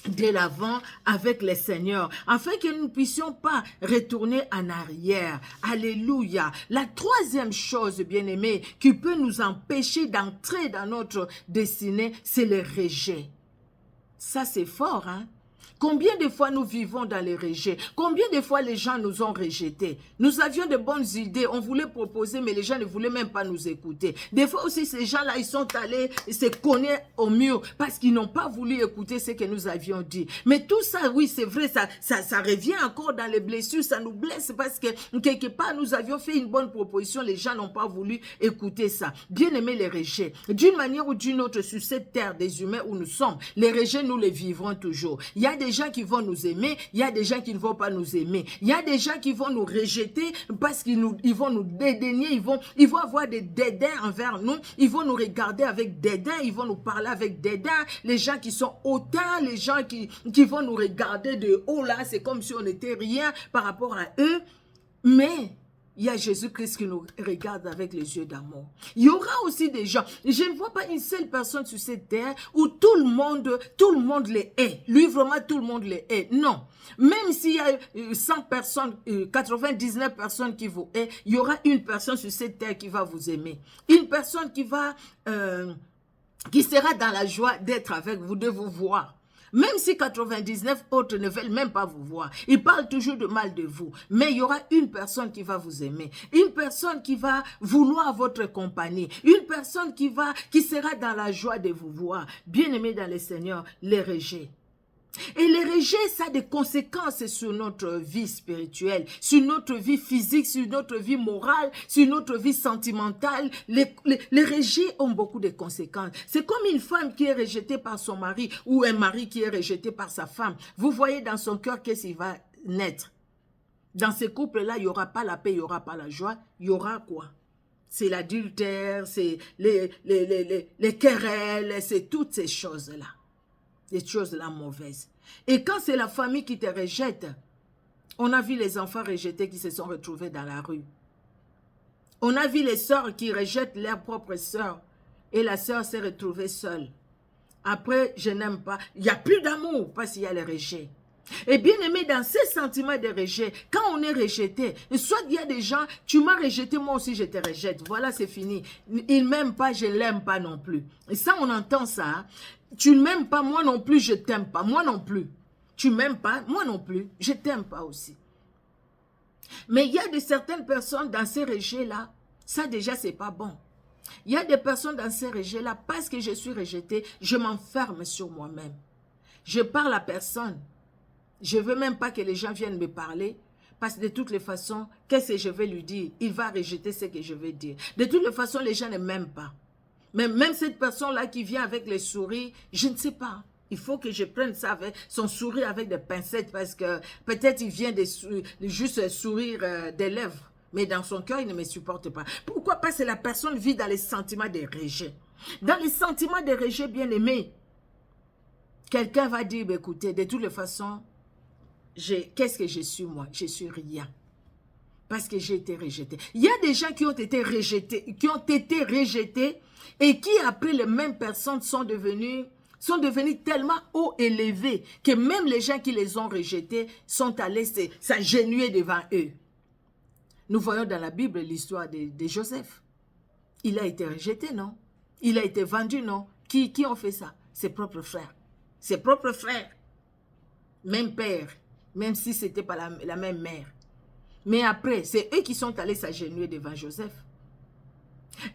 de l'avant avec le Seigneur, afin que nous ne puissions pas retourner en arrière. Alléluia. La troisième chose, bien-aimés, qui peut nous empêcher d'entrer dans notre destinée, c'est le rejet. Ça, c'est fort, hein? Combien de fois nous vivons dans les rejets? Combien de fois les gens nous ont rejetés? Nous avions de bonnes idées, on voulait proposer, mais les gens ne voulaient même pas nous écouter. Des fois aussi, ces gens-là, ils sont allés se cogner au mur parce qu'ils n'ont pas voulu écouter ce que nous avions dit. Mais tout ça, oui, c'est vrai, ça revient encore dans les blessures, ça nous blesse parce que quelque part, nous avions fait une bonne proposition, les gens n'ont pas voulu écouter ça. Bien aimer les rejets. D'une manière ou d'une autre, sur cette terre des humains où nous sommes, les rejets, nous les vivrons toujours. Il y a des gens qui vont nous aimer, il y a des gens qui ne vont pas nous aimer. Il y a des gens qui vont nous rejeter parce qu'ils vont nous dédaigner, ils vont avoir des dédains envers nous, ils vont nous regarder avec dédain, ils vont nous parler avec dédain. Les gens qui sont hautains, les gens qui vont nous regarder de haut là, c'est comme si on n'était rien par rapport à eux. Mais il y a Jésus-Christ qui nous regarde avec les yeux d'amour. Il y aura aussi des gens, je ne vois pas une seule personne sur cette terre où tout le monde les hait. Lui, vraiment, tout le monde les hait. Non. Même s'il y a 100 personnes, 99 personnes qui vous hait, il y aura une personne sur cette terre qui va vous aimer. Une personne qui sera dans la joie d'être avec vous, de vous voir. Même si 99 autres ne veulent même pas vous voir, ils parlent toujours de mal de vous, mais il y aura une personne qui va vous aimer, une personne qui va vouloir votre compagnie, une personne qui sera dans la joie de vous voir. Bien-aimés dans le Seigneur, les rejets. Et les rejets, ça a des conséquences sur notre vie spirituelle, sur notre vie physique, sur notre vie morale, sur notre vie sentimentale. Les rejets ont beaucoup de conséquences. C'est comme une femme qui est rejetée par son mari ou un mari qui est rejeté par sa femme. Vous voyez dans son cœur qu'est-ce qui va naître. Dans ces couples-là, il n'y aura pas la paix, il n'y aura pas la joie. Il y aura quoi? C'est l'adultère, c'est les querelles, c'est toutes ces choses-là. Des choses-là mauvaises. Et quand c'est la famille qui te rejette, on a vu les enfants rejetés qui se sont retrouvés dans la rue. On a vu les sœurs qui rejettent leur propre sœur et la sœur s'est retrouvée seule. Après, je n'aime pas. Il n'y a plus d'amour parce qu'il y a le rejet. Et bien aimé, dans ces sentiments de rejet, quand on est rejeté, soit il y a des gens, tu m'as rejeté, moi aussi je te rejette. Voilà, c'est fini. Il ne m'aime pas, je ne l'aime pas non plus. Et ça, on entend ça. Hein? Tu ne m'aimes pas, moi non plus, je ne t'aime pas. Moi non plus. Tu ne m'aimes pas, moi non plus, je ne t'aime pas aussi. Mais il y a de certaines personnes dans ces rejets-là, ça déjà, ce n'est pas bon. Il y a des personnes dans ces rejets-là, parce que je suis rejetée, je m'enferme sur moi-même. Je parle à personne. Je ne veux même pas que les gens viennent me parler, parce que de toutes les façons, qu'est-ce que je vais lui dire? Il va rejeter ce que je vais dire. De toutes les façons, les gens ne m'aiment pas. Mais même cette personne-là qui vient avec les sourires, je ne sais pas. Il faut que je prenne ça avec son sourire avec des pincettes, parce que peut-être il vient de juste sourire des lèvres. Mais dans son cœur, il ne me supporte pas. Pourquoi? Parce que la personne vit dans les sentiments de rejet. Dans les sentiments de rejet, bien aimé, quelqu'un va dire, écoutez, de toutes les façons, qu'est-ce que je suis moi? Je suis rien. Parce que j'ai été rejeté. Il y a des gens qui ont été rejetés, et qui, après les mêmes personnes, sont devenus tellement haut élevés que même les gens qui les ont rejetés sont allés s'agenouiller devant eux. Nous voyons dans la Bible l'histoire de Joseph. Il a été rejeté, non? Il a été vendu, non? Qui ont fait ça? Ses propres frères. Ses propres frères. Même père. même si ce n'était pas la même mère. Mais après, c'est eux qui sont allés s'agenouiller devant Joseph.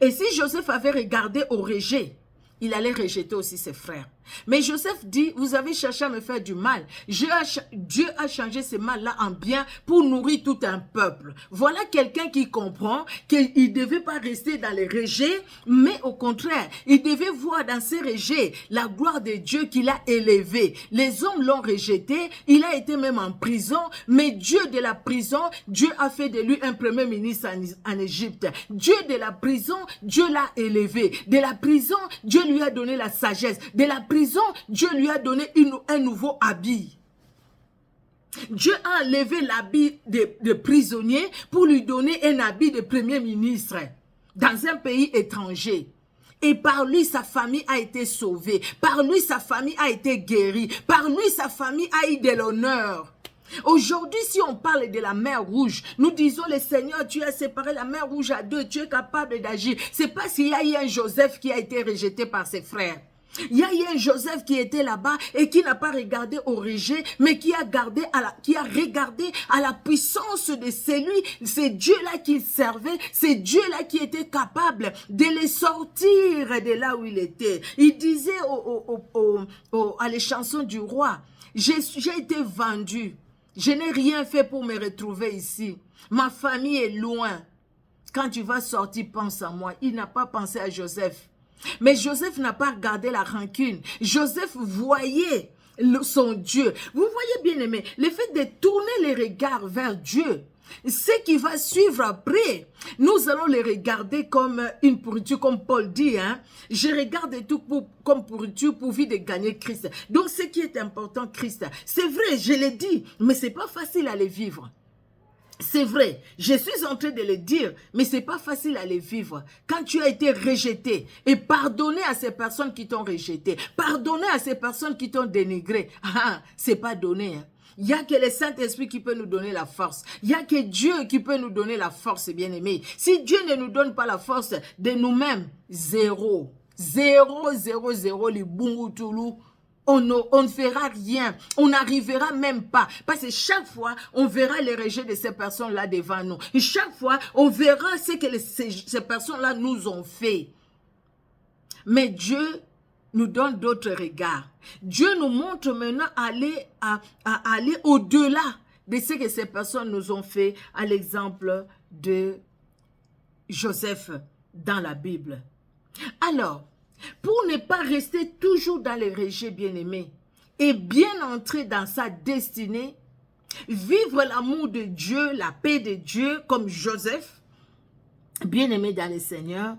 Et si Joseph avait regardé au rejet, il allait rejeter aussi ses frères. Mais Joseph dit, vous avez cherché à me faire du mal. Dieu a changé ce mal-là en bien pour nourrir tout un peuple. Voilà quelqu'un qui comprend qu'il ne devait pas rester dans les rejets, mais au contraire, il devait voir dans ces rejets la gloire de Dieu qu'il a élevée. Les hommes l'ont rejeté, il a été même en prison, mais Dieu de la prison, Dieu a fait de lui un premier ministre en Égypte. Dieu de la prison, Dieu l'a élevé. De la prison, Dieu lui a donné la sagesse. De la prison, Dieu lui a donné un nouveau habit. Dieu a enlevé l'habit de prisonnier pour lui donner un habit de premier ministre dans un pays étranger. Et par lui, sa famille a été sauvée. Par lui, sa famille a été guérie. Par lui, sa famille a eu de l'honneur. Aujourd'hui, si on parle de la mer Rouge, nous disons, le Seigneur, tu as séparé la mer Rouge à deux, tu es capable d'agir. C'est parce qu'il y a eu un Joseph qui a été rejeté par ses frères. Il y a eu un Joseph qui était là-bas et qui n'a pas regardé au rejet, mais qui a regardé à la puissance de celui, c'est Dieu-là qu'il servait, c'est Dieu-là qui était capable de les sortir de là où il était. Il disait à les chansons du roi, j'ai été vendu, je n'ai rien fait pour me retrouver ici, ma famille est loin. Quand tu vas sortir, pense à moi. Il n'a pas pensé à Joseph. Mais Joseph n'a pas regardé la rancune. Joseph voyait son Dieu. Vous voyez bien aimé, le fait de tourner les regards vers Dieu, ce qui va suivre après, nous allons les regarder comme une pourriture, comme Paul dit, hein. Je regarde tout comme pourriture pourvu de gagner Christ. Donc ce qui est important, Christ, c'est vrai, je l'ai dit, mais c'est pas facile à les vivre. C'est vrai, je suis en train de le dire, mais c'est pas facile à les vivre. Quand tu as été rejeté, et pardonner à ces personnes qui t'ont rejeté, pardonner à ces personnes qui t'ont dénigré, c'est pas donné. Hein. Il n'y a que le Saint-Esprit qui peut nous donner la force. Il n'y a que Dieu qui peut nous donner la force, bien-aimés. Si Dieu ne nous donne pas la force de nous-mêmes, zéro. Zéro, zéro, zéro, les bungutoulou. On ne fera rien, on n'arrivera même pas. Parce que chaque fois, on verra les rejets de ces personnes-là devant nous. Et chaque fois, on verra ce que ces personnes-là nous ont fait. Mais Dieu nous donne d'autres regards. Dieu nous montre maintenant à aller au-delà de ce que ces personnes nous ont fait, à l'exemple de Joseph dans la Bible. Alors, pour ne pas rester toujours dans les rejets bien-aimés et bien entrer dans sa destinée, vivre l'amour de Dieu, la paix de Dieu comme Joseph, bien-aimé dans le Seigneur,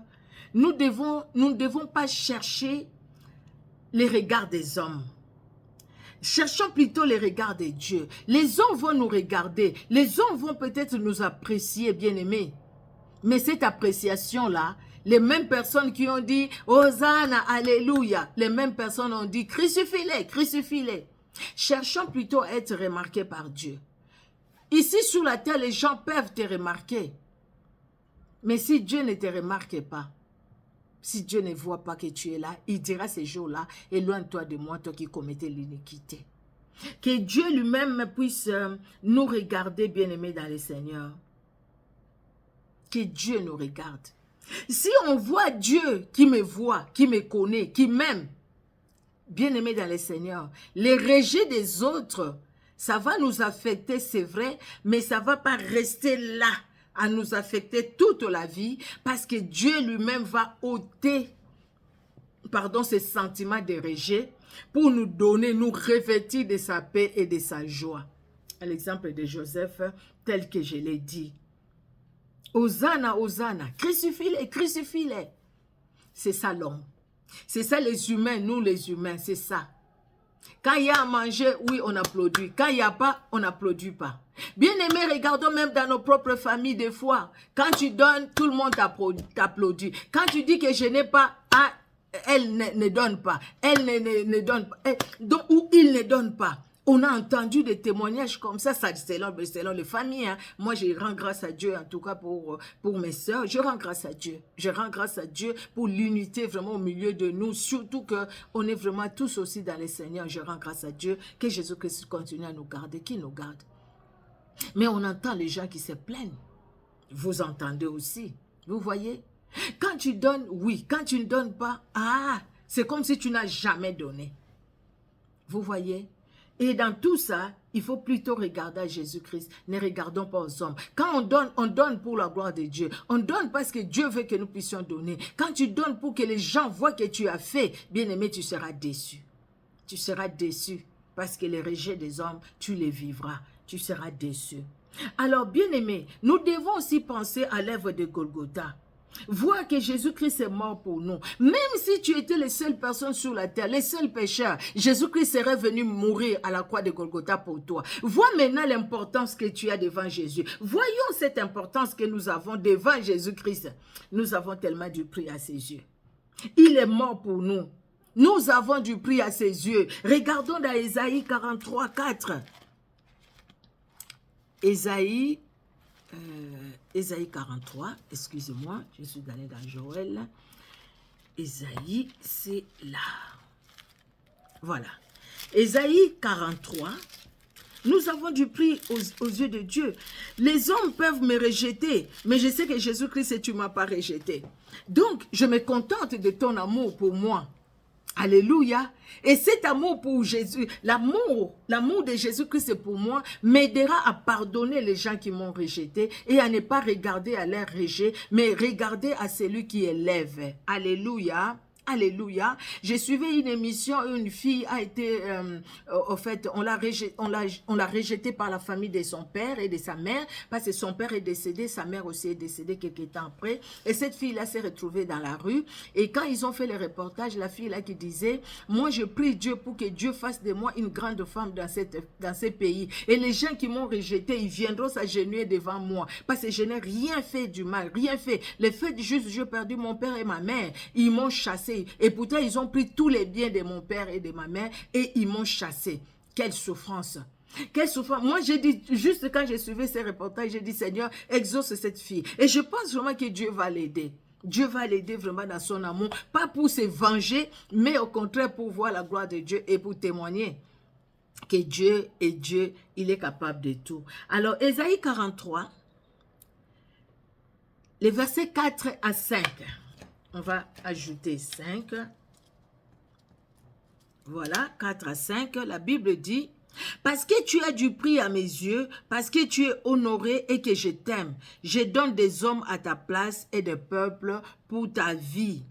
nous ne devons pas chercher les regards des hommes. Cherchons plutôt les regards de Dieu. Les hommes vont nous regarder, les hommes vont peut-être nous apprécier, bien-aimés. Mais cette appréciation-là, les mêmes personnes qui ont dit « Hosanna, Alléluia », les mêmes personnes ont dit « Crucifie-les, crucifie-les ». Cherchons plutôt à être remarqués par Dieu. Ici, sur la terre, les gens peuvent te remarquer. Mais si Dieu ne te remarque pas, si Dieu ne voit pas que tu es là, il dira ces jours-là « Éloigne-toi de moi, toi qui commettais l'iniquité ». Que Dieu lui-même puisse nous regarder, bien-aimés dans le Seigneur. Que Dieu nous regarde. Si on voit Dieu qui me voit, qui me connaît, qui m'aime, bien-aimé dans le Seigneur, les rejets des autres, ça va nous affecter, c'est vrai, mais ça ne va pas rester là à nous affecter toute la vie, parce que Dieu lui-même va ôter, ces sentiments de rejet pour nous donner, nous revêtir de sa paix et de sa joie. À l'exemple de Joseph, tel que je l'ai dit. Hosanna, Hosanna, crucifie-les, crucifie-les. C'est ça l'homme. C'est ça les humains, nous les humains, c'est ça. Quand il y a à manger, oui, on applaudit. Quand il n'y a pas, on n'applaudit pas. Bien aimé, regardons même dans nos propres familles des fois. Quand tu donnes, tout le monde t'applaudit. Quand tu dis que je n'ai pas, elle ne donne pas. Elle ne donne pas. Donc, ou il ne donne pas. On a entendu des témoignages comme ça selon les familles. Hein. Moi, je rends grâce à Dieu, en tout cas pour mes sœurs. Je rends grâce à Dieu. Je rends grâce à Dieu pour l'unité vraiment au milieu de nous. Surtout qu'on est vraiment tous aussi dans les Seigneurs. Je rends grâce à Dieu que Jésus-Christ continue à nous garder, qu'il nous garde. Mais on entend les gens qui se plaignent. Vous entendez aussi. Vous voyez? Quand tu donnes, oui. Quand tu ne donnes pas, c'est comme si tu n'as jamais donné. Vous voyez? Et dans tout ça, il faut plutôt regarder à Jésus-Christ. Ne regardons pas aux hommes. Quand on donne pour la gloire de Dieu. On donne parce que Dieu veut que nous puissions donner. Quand tu donnes pour que les gens voient que tu as fait, bien-aimé, tu seras déçu. Tu seras déçu parce que les rejets des hommes, tu les vivras. Tu seras déçu. Alors, bien-aimé, nous devons aussi penser à l'œuvre de Golgotha. Vois que Jésus-Christ est mort pour nous. Même si tu étais les seules personnes sur la terre, les seuls pécheurs, Jésus-Christ serait venu mourir à la croix de Golgotha pour toi. Vois maintenant l'importance que tu as devant Jésus. Voyons cette importance que nous avons devant Jésus-Christ. Nous avons tellement du prix à ses yeux. Il est mort pour nous. Nous avons du prix à ses yeux. Regardons dans Ésaïe 43, 4. Ésaïe 43, excusez-moi, je suis allée dans Joël. Ésaïe, c'est là. Voilà. Ésaïe 43, nous avons du prix aux yeux de Dieu. Les hommes peuvent me rejeter, mais je sais que Jésus-Christ, tu ne m'as pas rejeté. Donc, je me contente de ton amour pour moi. Alléluia. Et cet amour pour Jésus, l'amour de Jésus-Christ pour moi, m'aidera à pardonner les gens qui m'ont rejeté et à ne pas regarder à leur rejet, mais regarder à celui qui élève. Alléluia. Alléluia. J'ai suivi une émission où une fille a été, au fait, on l'a rejetée par la famille de son père et de sa mère, parce que son père est décédé, sa mère aussi est décédée quelques temps après. Et cette fille-là s'est retrouvée dans la rue. Et quand ils ont fait le reportage, la fille-là qui disait, moi je prie Dieu pour que Dieu fasse de moi une grande femme dans ces pays. Et les gens qui m'ont rejetée, ils viendront s'agenouiller devant moi. Parce que je n'ai rien fait du mal, rien fait. Le fait juste, j'ai perdu mon père et ma mère. Ils m'ont chassé. Et pourtant, ils ont pris tous les biens de mon père et de ma mère et ils m'ont chassé. Quelle souffrance! Quelle souffrance! Moi, j'ai dit, juste quand j'ai suivi ces reportages, j'ai dit, Seigneur, exauce cette fille. Et je pense vraiment que Dieu va l'aider. Dieu va l'aider vraiment dans son amour, pas pour se venger, mais au contraire pour voir la gloire de Dieu et pour témoigner que Dieu est Dieu, il est capable de tout. Alors, Ésaïe 43, les versets 4 à 5. On va ajouter 5. Voilà, 4 à 5. La Bible dit, « Parce que tu as du prix à mes yeux, parce que tu es honoré et que je t'aime, je donne des hommes à ta place et des peuples pour ta vie.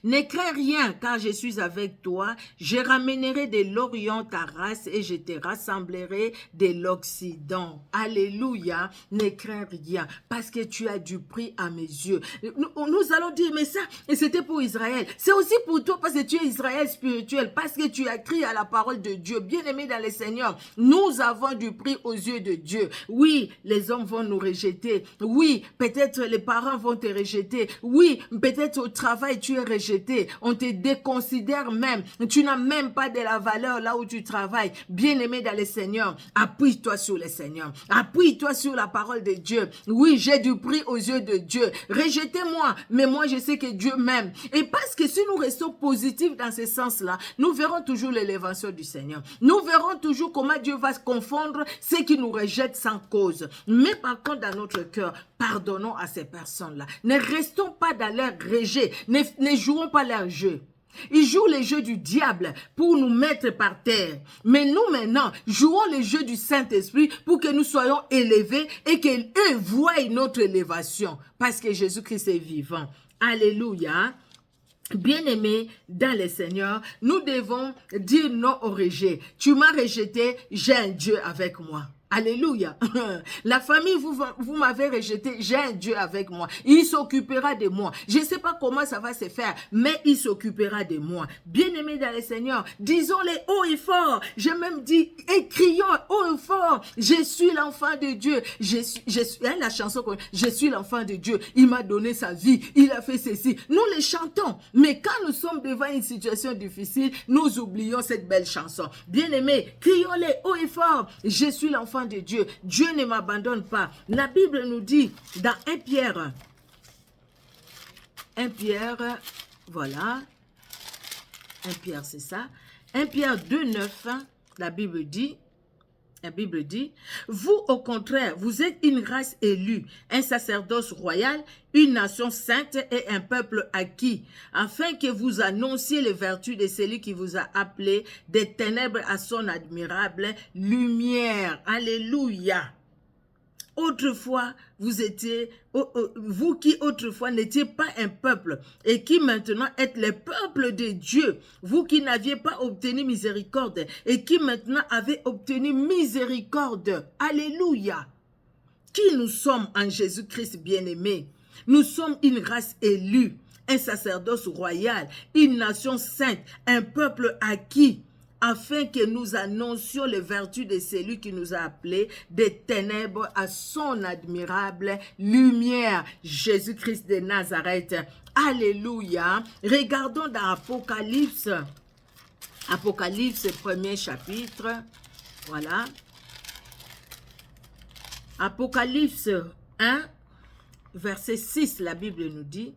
Ne crains rien, car je suis avec toi. Je ramènerai de l'Orient ta race et je te rassemblerai de l'Occident. » Alléluia. Ne crains rien, parce que tu as du prix à mes yeux. Nous allons dire, mais ça, c'était pour Israël. C'est aussi pour toi, parce que tu es Israël spirituel, parce que tu as crié à la parole de Dieu. Bien-aimé dans le Seigneur, nous avons du prix aux yeux de Dieu. Oui, les hommes vont nous rejeter. Oui, peut-être les parents vont te rejeter. Oui, peut-être au travail, tu es rejeté, on te déconsidère même, tu n'as même pas de la valeur là où tu travailles. Bien-aimé dans le Seigneur, appuie-toi sur le Seigneur, appuie-toi sur la parole de Dieu. Oui, j'ai du prix aux yeux de Dieu. Rejetez-moi, mais moi je sais que Dieu m'aime. Et parce que si nous restons positifs dans ce sens-là, nous verrons toujours l'élévation du Seigneur. Nous verrons toujours comment Dieu va se confondre ceux qui nous rejettent sans cause. Mais par contre, dans notre cœur, pardonnons à ces personnes-là. Ne restons pas dans leur rejet. Ne jouons pas leur jeu. Ils jouent les jeux du diable pour nous mettre par terre. Mais nous maintenant, jouons les jeux du Saint-Esprit pour que nous soyons élevés et qu'eux voient notre élévation. Parce que Jésus-Christ est vivant. Alléluia. Bien-aimés dans le Seigneur, nous devons dire non au rejet. Tu m'as rejeté, j'ai un Dieu avec moi. Alléluia. La famille, vous m'avez rejeté. J'ai un Dieu avec moi. Il s'occupera de moi. Je ne sais pas comment ça va se faire, mais il s'occupera de moi. Bien-aimés dans le Seigneur, disons-les haut et fort. J'ai même dit, crions haut et fort. Je suis l'enfant de Dieu. Je suis la chanson, je suis l'enfant de Dieu. Il m'a donné sa vie. Il a fait ceci. Nous les chantons. Mais quand nous sommes devant une situation difficile, nous oublions cette belle chanson. Bien-aimés, crions-les haut et fort. Je suis l'enfant de Dieu. Dieu ne m'abandonne pas. La Bible nous dit dans 1 Pierre, voilà, 1 Pierre c'est ça, 1 Pierre 2,9, la Bible dit, vous au contraire, vous êtes une race élue, un sacerdoce royal, une nation sainte et un peuple acquis, afin que vous annonciez les vertus de celui qui vous a appelé des ténèbres à son admirable lumière. Alléluia. Autrefois, vous qui autrefois n'étiez pas un peuple et qui maintenant êtes le peuple de Dieu, vous qui n'aviez pas obtenu miséricorde et qui maintenant avez obtenu miséricorde. Alléluia. Qui nous sommes en Jésus-Christ bien-aimé? Nous sommes une race élue, un sacerdoce royal, une nation sainte, un peuple acquis, afin que nous annoncions les vertus de celui qui nous a appelés des ténèbres à son admirable lumière, Jésus-Christ de Nazareth. Alléluia. Regardons dans Apocalypse, premier chapitre, voilà. Apocalypse 1, verset 6, la Bible nous dit,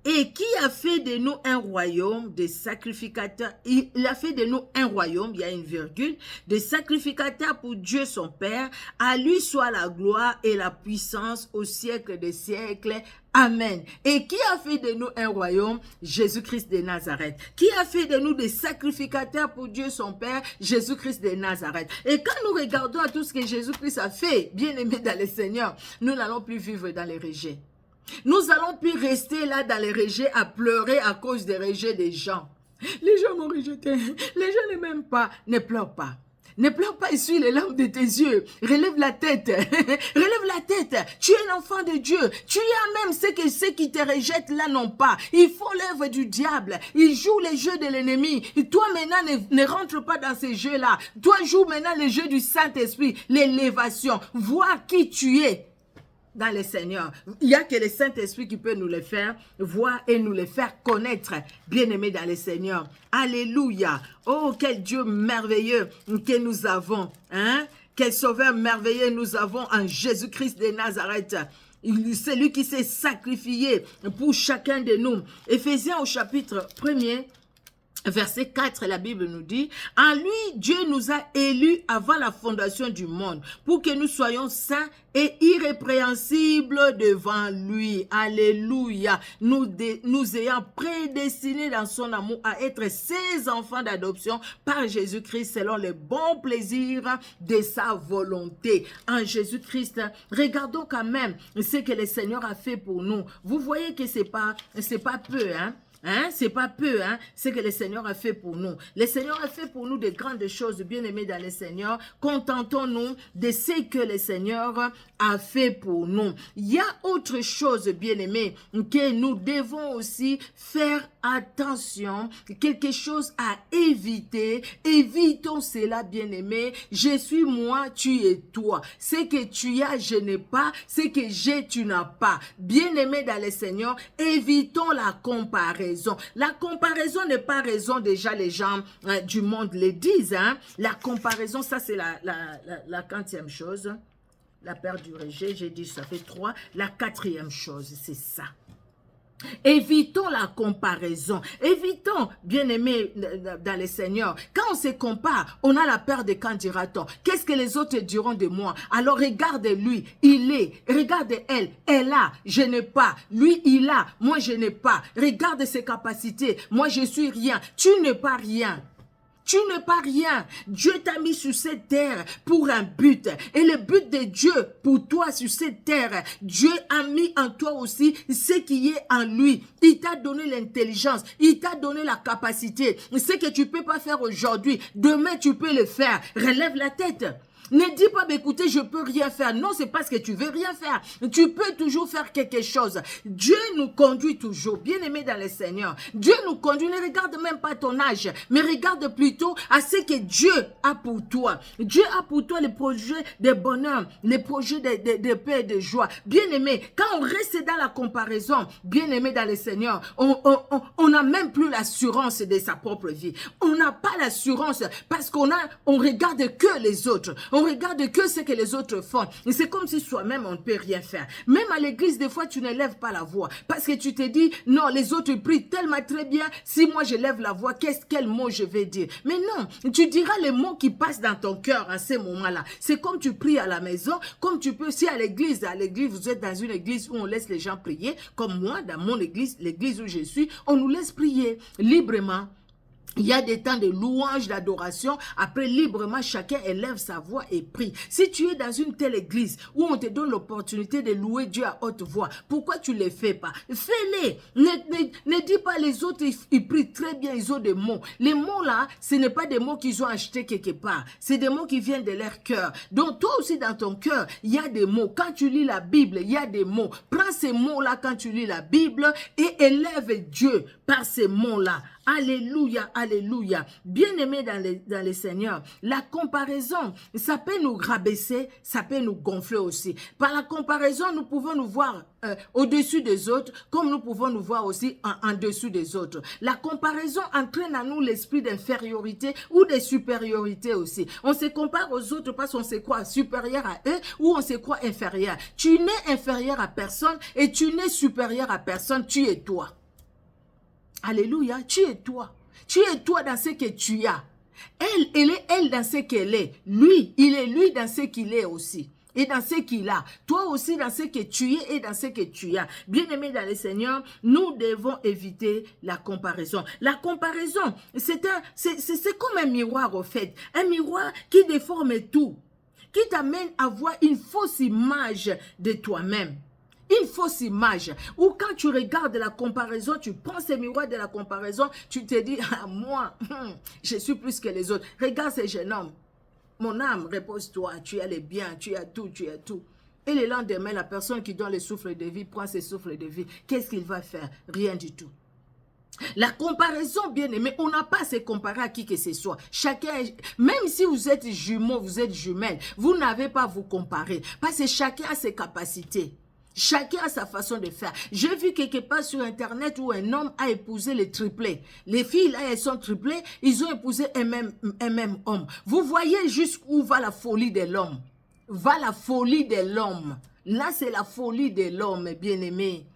et qui a fait de nous un royaume de sacrificateurs. Il a fait de nous un royaume, il y a une virgule, de sacrificateurs pour Dieu son Père. À lui soit la gloire et la puissance au siècle des siècles. Amen. Et qui a fait de nous un royaume? Jésus-Christ de Nazareth. Qui a fait de nous des sacrificateurs pour Dieu son Père? Jésus-Christ de Nazareth. Et quand nous regardons à tout ce que Jésus-Christ a fait, bien aimé dans le Seigneur, nous n'allons plus vivre dans les rejets. Nous allons plus rester là dans les rejets à pleurer à cause des rejets des gens. Les gens m'ont rejeté. Les gens ne m'aiment pas. Ne pleure pas. Ne pleure pas, essuie les larmes de tes yeux. Relève la tête. Relève la tête. Tu es l'enfant de Dieu. Tu as même ce que ceux qui te rejettent là n'ont pas. Ils font l'œuvre du diable. Ils jouent les jeux de l'ennemi. Toi maintenant ne rentre pas dans ces jeux-là. Toi joue maintenant les jeux du Saint-Esprit. L'élévation. Vois qui tu es dans le Seigneur. Il n'y a que le Saint-Esprit qui peut nous les faire voir et nous les faire connaître, bien-aimés dans le Seigneur. Alléluia. Oh, quel Dieu merveilleux que nous avons. Hein? Quel Sauveur merveilleux nous avons en Jésus-Christ de Nazareth. C'est lui qui s'est sacrifié pour chacun de nous. Éphésiens au chapitre 1er, verset 4, la Bible nous dit, « En lui, Dieu nous a élus avant la fondation du monde, pour que nous soyons saints et irrépréhensibles devant lui. » Alléluia. Nous ayant prédestinés dans son amour à être ses enfants d'adoption par Jésus-Christ selon les bons plaisirs de sa volonté. En Jésus-Christ, regardons quand même ce que le Seigneur a fait pour nous. Vous voyez que c'est pas peu, hein? C'est pas peu, ce que le Seigneur a fait pour nous. Le Seigneur a fait pour nous de grandes choses, bien-aimés dans le Seigneur. Contentons-nous de ce que le Seigneur a fait pour nous. Il y a autre chose, bien-aimés, que nous devons aussi faire attention, quelque chose à éviter. Évitons cela, bien-aimés. Je suis moi, tu es toi. Ce que tu as, je n'ai pas. Ce que j'ai, tu n'as pas. Bien-aimés dans le Seigneur, évitons la comparaison. La comparaison n'est pas raison, déjà les gens du monde le disent. La comparaison, ça c'est la 40e chose. La perte du rejet, j'ai dit ça fait 3. La 4e chose, c'est ça. Évitons la comparaison. Évitons, bien-aimés dans le Seigneur. Quand on se compare, on a la peur de quand dira-t-on. Qu'est-ce que les autres diront de moi? Alors regarde lui, il est. Regarde elle, elle a, je n'ai pas. Lui, il a, moi je n'ai pas. Regarde ses capacités, moi je suis rien. Tu n'es pas rien. Tu n'es pas rien. Dieu t'a mis sur cette terre pour un but. Et le but de Dieu pour toi sur cette terre, Dieu a mis en toi aussi ce qui est en lui. Il t'a donné l'intelligence. Il t'a donné la capacité. Ce que tu ne peux pas faire aujourd'hui, demain tu peux le faire. Relève la tête. Ne dis pas, mais écoutez, je peux rien faire. Non, c'est parce que tu veux rien faire. Tu peux toujours faire quelque chose. Dieu nous conduit toujours, bien aimé dans le Seigneur. Dieu nous conduit, ne regarde même pas ton âge, mais regarde plutôt à ce que Dieu a pour toi. Dieu a pour toi les projets de bonheur, les projets de paix et de joie. Bien aimé, quand on reste dans la comparaison, bien aimé dans le Seigneur, on n'a même plus l'assurance de sa propre vie. On n'a pas l'assurance parce on regarde que les autres. On regarde que ce que les autres font. Et c'est comme si soi-même, on ne peut rien faire. Même à l'église, des fois, tu ne lèves pas la voix. Parce que tu te dis, non, les autres prient tellement très bien. Si moi, je lève la voix, quel mot je vais dire? Mais non, tu diras les mots qui passent dans ton cœur à ces moments-là. C'est comme tu pries à la maison, comme tu peux, si à l'église, vous êtes dans une église où on laisse les gens prier, comme moi, dans mon église, l'église où je suis, on nous laisse prier librement. Il y a des temps de louange, d'adoration. Après, librement, chacun élève sa voix et prie. Si tu es dans une telle église où on te donne l'opportunité de louer Dieu à haute voix, pourquoi tu ne les fais pas? Fais-les. Ne dis pas les autres, ils prient très bien, ils ont des mots. Les mots là, ce n'est pas des mots qu'ils ont achetés quelque part. C'est des mots qui viennent de leur cœur. Donc, toi aussi, dans ton cœur, il y a des mots. Quand tu lis la Bible, il y a des mots. Prends ces mots-là quand tu lis la Bible et élève Dieu par ces mots-là. Alléluia, alléluia. Bien-aimés dans les Seigneurs, la comparaison, ça peut nous rabaisser, ça peut nous gonfler aussi. Par la comparaison, nous pouvons nous voir au-dessus des autres, comme nous pouvons nous voir aussi en dessous des autres. La comparaison entraîne en nous l'esprit d'infériorité ou de supériorité aussi. On se compare aux autres parce qu'on se croit supérieur à eux ou on se croit inférieur. Tu n'es inférieur à personne et tu n'es supérieur à personne, tu es toi. Alléluia, tu es toi. Tu es toi dans ce que tu as. Elle est elle dans ce qu'elle est. Lui, il est lui dans ce qu'il est aussi. Et dans ce qu'il a. Toi aussi dans ce que tu es et dans ce que tu as. Bien-aimés dans le Seigneur, nous devons éviter la comparaison. La comparaison, c'est comme un miroir au fait. Un miroir qui déforme tout. Qui t'amène à voir une fausse image de toi-même. Une fausse image. Ou quand tu regardes la comparaison, tu prends ce miroir de la comparaison, tu te dis, ah, moi, je suis plus que les autres. Regarde ce jeune homme. Mon âme, repose-toi, tu as les biens, tu as tout, tu as tout. Et le lendemain, la personne qui donne le souffle de vie prend ce souffle de vie. Qu'est-ce qu'il va faire? Rien du tout. La comparaison, bien aimé, on n'a pas à se comparer à qui que ce soit. Chacun, même si vous êtes jumeaux, vous êtes jumelles, vous n'avez pas à vous comparer. Parce que chacun a ses capacités. Chacun a sa façon de faire. J'ai vu quelque part sur Internet où un homme a épousé les triplés. Les filles, là, elles sont triplées. Ils ont épousé un même homme. Vous voyez jusqu'où va la folie de l'homme. Va la folie de l'homme. Là, c'est la folie de l'homme, bien-aimé.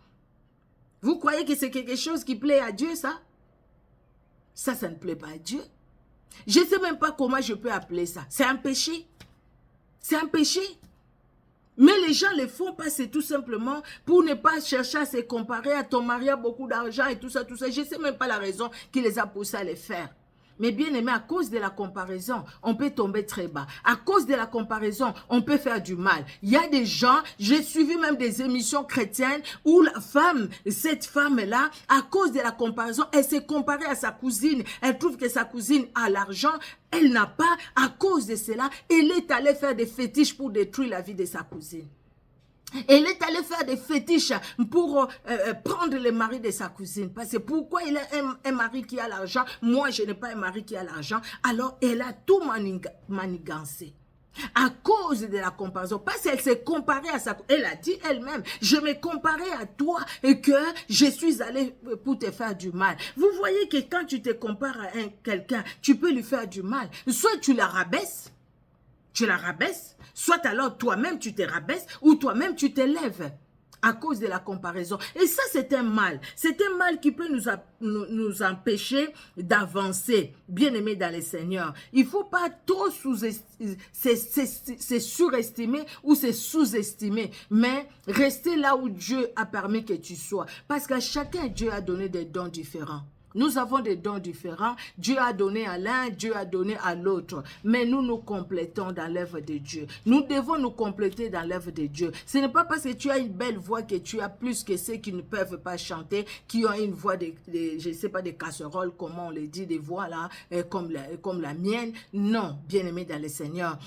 Vous croyez que c'est quelque chose qui plaît à Dieu, ça? Ça ne plaît pas à Dieu. Je ne sais même pas comment je peux appeler ça. C'est un péché. C'est un péché. Mais les gens le font pas, c'est tout simplement pour ne pas chercher à se comparer à ton mari a beaucoup d'argent et tout ça, tout ça. Je ne sais même pas la raison qui les a poussés à le faire. Mais bien aimé, à cause de la comparaison, on peut tomber très bas. À cause de la comparaison, on peut faire du mal. Il y a des gens, j'ai suivi même des émissions chrétiennes où la femme, cette femme-là, à cause de la comparaison, elle s'est comparée à sa cousine. Elle trouve que sa cousine a l'argent. Elle n'a pas. À cause de cela, elle est allée faire des fétiches pour détruire la vie de sa cousine. Elle est allée faire des fétiches pour prendre le mari de sa cousine. Parce que pourquoi il a un mari qui a l'argent, moi je n'ai pas un mari qui a l'argent. Alors elle a tout manigancé. À cause de la comparaison. Parce qu'elle s'est comparée à sa... Elle a dit elle-même, je me comparais à toi et que je suis allée pour te faire du mal. Vous voyez que quand tu te compares à quelqu'un, tu peux lui faire du mal. Soit tu la rabaisses. Tu la rabaisses, soit alors toi-même tu te rabaisses ou toi-même tu t'élèves à cause de la comparaison. Et ça, c'est un mal. C'est un mal qui peut nous empêcher d'avancer, bien aimés dans le Seigneur. Il ne faut pas trop se surestimer ou se sous-estimer, mais rester là où Dieu a permis que tu sois. Parce qu'à chacun, Dieu a donné des dons différents. Nous avons des dons différents. Dieu a donné à l'un, Dieu a donné à l'autre. Mais nous nous complétons dans l'œuvre de Dieu. Nous devons nous compléter dans l'œuvre de Dieu. Ce n'est pas parce que tu as une belle voix que tu as plus que ceux qui ne peuvent pas chanter, qui ont une voix je ne sais pas, des casseroles, comment on les dit, des voix là, comme la mienne. Non, bien-aimé dans le Seigneur.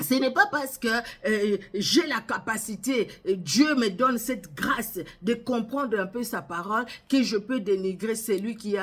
Ce n'est pas parce que j'ai la capacité, Dieu me donne cette grâce de comprendre un peu sa parole que je peux dénigrer celui qui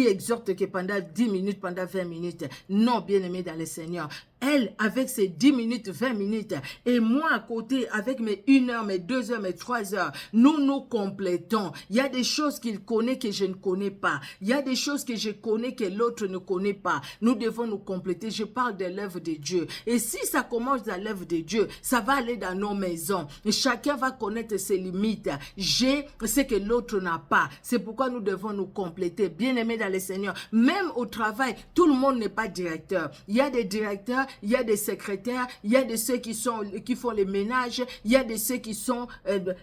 exhorte que pendant 10 minutes, pendant 20 minutes. Non, bien-aimé dans le Seigneur. Elle, avec ses 10 minutes, 20 minutes, et moi à côté, avec mes 1 heure, mes 2 heures, mes 3 heures, nous nous complétons. Il y a des choses qu'il connaît que je ne connais pas. Il y a des choses que je connais que l'autre ne connaît pas. Nous devons nous compléter. Je parle de l'œuvre de Dieu. Et si ça commence dans l'œuvre de Dieu, ça va aller dans nos maisons. Et chacun va connaître ses limites. J'ai ce que l'autre n'a pas. C'est pourquoi nous devons nous compléter. Bien-aimés dans le Seigneur, même au travail, tout le monde n'est pas directeur. Il y a des directeurs, il y a des secrétaires, il y a de ceux qui font les ménages, il y a de ceux qui sont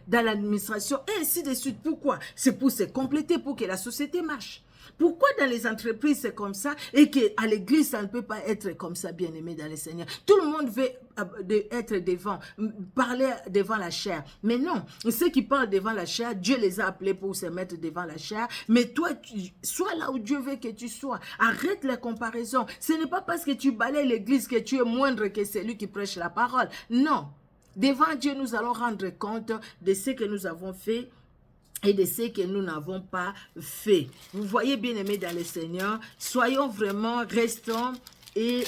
dans l'administration, et ainsi de suite. Pourquoi? C'est pour se compléter, pour que la société marche. Pourquoi dans les entreprises c'est comme ça et qu'à l'église ça ne peut pas être comme ça, bien-aimé dans le Seigneur? Tout le monde veut être devant, parler devant la chair. Mais non, ceux qui parlent devant la chair, Dieu les a appelés pour se mettre devant la chair. Mais toi, sois là où Dieu veut que tu sois. Arrête les comparaisons. Ce n'est pas parce que tu balayes l'église que tu es moindre que celui qui prêche la parole. Non. Devant Dieu, nous allons rendre compte de ce que nous avons fait et de ce que nous n'avons pas fait. Vous voyez, bien aimés dans le Seigneur, soyons vraiment, restons et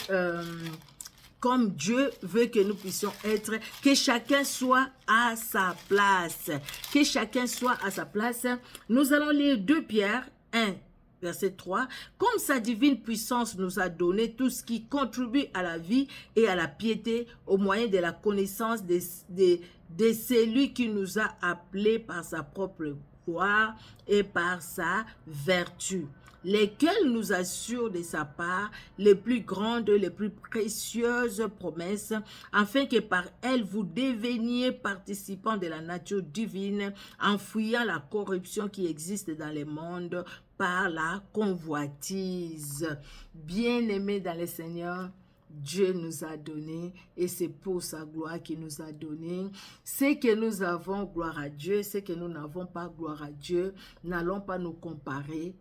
comme Dieu veut que nous puissions être, que chacun soit à sa place. Que chacun soit à sa place. Nous allons lire 2 Pierre 1. Verset 3, comme sa divine puissance nous a donné tout ce qui contribue à la vie et à la piété au moyen de la connaissance de celui qui nous a appelés par sa propre gloire et par sa vertu, lesquels nous assurent de sa part les plus grandes, les plus précieuses promesses, afin que par elles vous deveniez participants de la nature divine, en fuyant la corruption qui existe dans le monde par la convoitise. Bien-aimés dans le Seigneur, Dieu nous a donné et c'est pour sa gloire qu'il nous a donné. Ce que nous avons, gloire à Dieu, ce que nous n'avons pas, gloire à Dieu, n'allons pas nous comparer.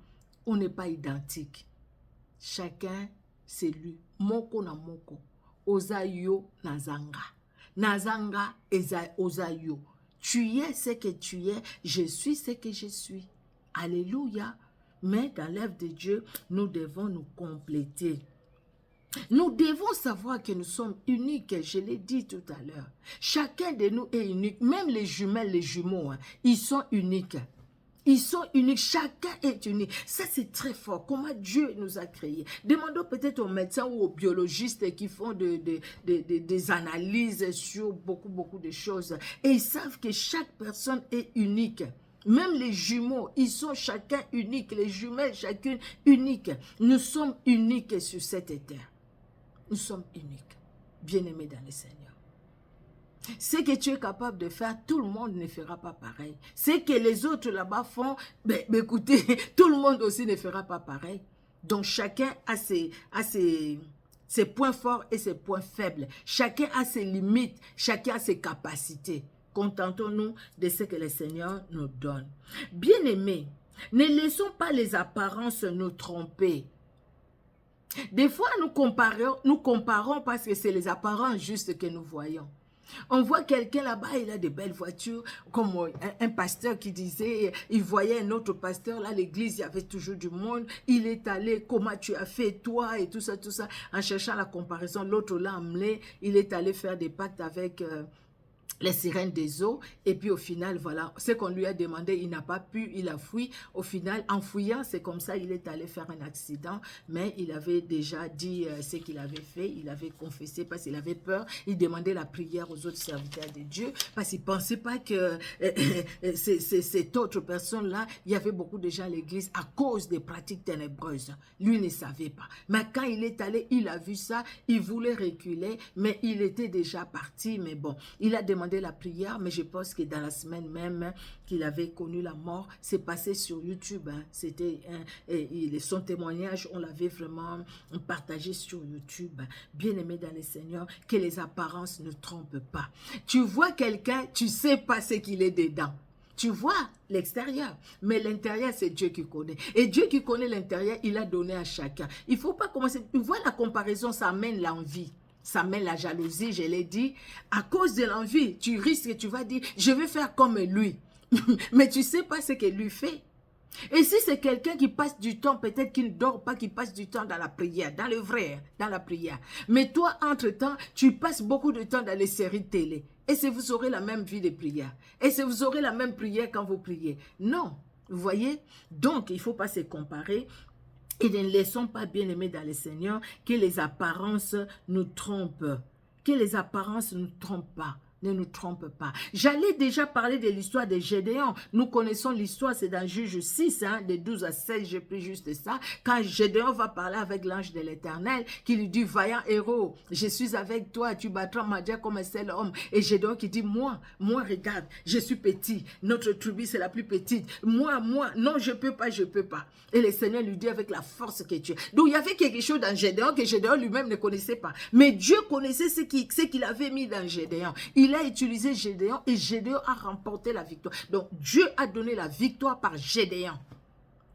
On n'est pas identique. Chacun, c'est lui. Moko na moko. Ozayo nazanga. Nazanga ozayo. Tu es ce que tu es. Je suis ce que je suis. Alléluia. Mais dans l'œuvre de Dieu, nous devons nous compléter. Nous devons savoir que nous sommes uniques, je l'ai dit tout à l'heure. Chacun de nous est unique, même les jumelles, les jumeaux, ils sont uniques. Ils sont uniques, chacun est unique. Ça, c'est très fort. Comment Dieu nous a créés. Demandons peut-être aux médecins ou aux biologistes qui font des analyses sur beaucoup de choses. Et ils savent que chaque personne est unique. Même les jumeaux, ils sont chacun uniques. Les jumelles, chacune unique. Nous sommes uniques sur cette terre. Nous sommes uniques. Bien-aimés dans le Seigneur. Ce que tu es capable de faire, tout le monde ne fera pas pareil. Ce que les autres là-bas font, écoutez, tout le monde aussi ne fera pas pareil. Donc chacun a ses points forts et ses points faibles. Chacun a ses limites, chacun a ses capacités. Contentons-nous de ce que le Seigneur nous donne. Bien-aimés, ne laissons pas les apparences nous tromper. Des fois, nous comparons parce que c'est les apparences justes que nous voyons. On voit quelqu'un là-bas, il a de belles voitures, comme un pasteur qui disait, il voyait un autre pasteur, là, l'église, il y avait toujours du monde, il est allé, comment tu as fait, toi, et tout ça, en cherchant la comparaison, l'autre l'a amené, il est allé faire des pactes avec les sirènes des eaux, et puis au final, voilà, ce qu'on lui a demandé, il n'a pas pu, il a fui. Au final, en fouillant, c'est comme ça, il est allé faire un accident, mais il avait déjà dit ce qu'il avait fait, il avait confessé parce qu'il avait peur, il demandait la prière aux autres serviteurs de Dieu, parce qu'il ne pensait pas que cette autre personne-là, il y avait beaucoup de gens à l'église à cause des pratiques ténébreuses. Lui ne savait pas. Mais quand il est allé, il a vu ça, il voulait reculer, mais il était déjà parti, mais bon, il a demandé la prière, mais je pense que dans la semaine même qu'il avait connu la mort, c'est passé sur YouTube. Hein. C'était son témoignage, on l'avait vraiment partagé sur YouTube. Bien-aimé dans le Seigneur, que les apparences ne trompent pas. Tu vois quelqu'un, tu sais pas ce qu'il est dedans. Tu vois l'extérieur, mais l'intérieur, c'est Dieu qui connaît. Et Dieu qui connaît l'intérieur, il a donné à chacun. Il ne faut pas commencer. Tu vois, la comparaison, ça amène l'envie. Ça met la jalousie, je l'ai dit. À cause de l'envie, tu risques et tu vas dire, je vais faire comme lui. Mais tu ne sais pas ce qu'il lui fait. Et si c'est quelqu'un qui passe du temps, peut-être qu'il ne dort pas, qui passe du temps dans la prière, dans le vrai, dans la prière. Mais toi, entre-temps, tu passes beaucoup de temps dans les séries de télé. Et si vous aurez la même vie de prière. Et si vous aurez la même prière quand vous priez. Non, vous voyez. Donc, il ne faut pas se comparer. Et ne laissons pas, bien aimés dans le Seigneur, que les apparences nous trompent. Que les apparences ne nous trompent pas. Ne nous trompe pas. J'allais déjà parler de l'histoire de Gédéon. Nous connaissons l'histoire, c'est dans Juge 6, de 12 à 16, j'ai pris juste ça. Quand Gédéon va parler avec l'ange de l'Éternel, qui lui dit, vaillant héros, je suis avec toi, tu battras Madia comme un seul homme. Et Gédéon qui dit, moi, regarde, je suis petit, notre tribu c'est la plus petite. Moi, non, je peux pas. Et le Seigneur lui dit avec la force que tu as. Donc il y avait quelque chose dans Gédéon que Gédéon lui-même ne connaissait pas. Mais Dieu connaissait ce qu'il avait mis dans Gédéon. Il a utilisé Gédéon et Gédéon a remporté la victoire. Donc Dieu a donné la victoire par Gédéon.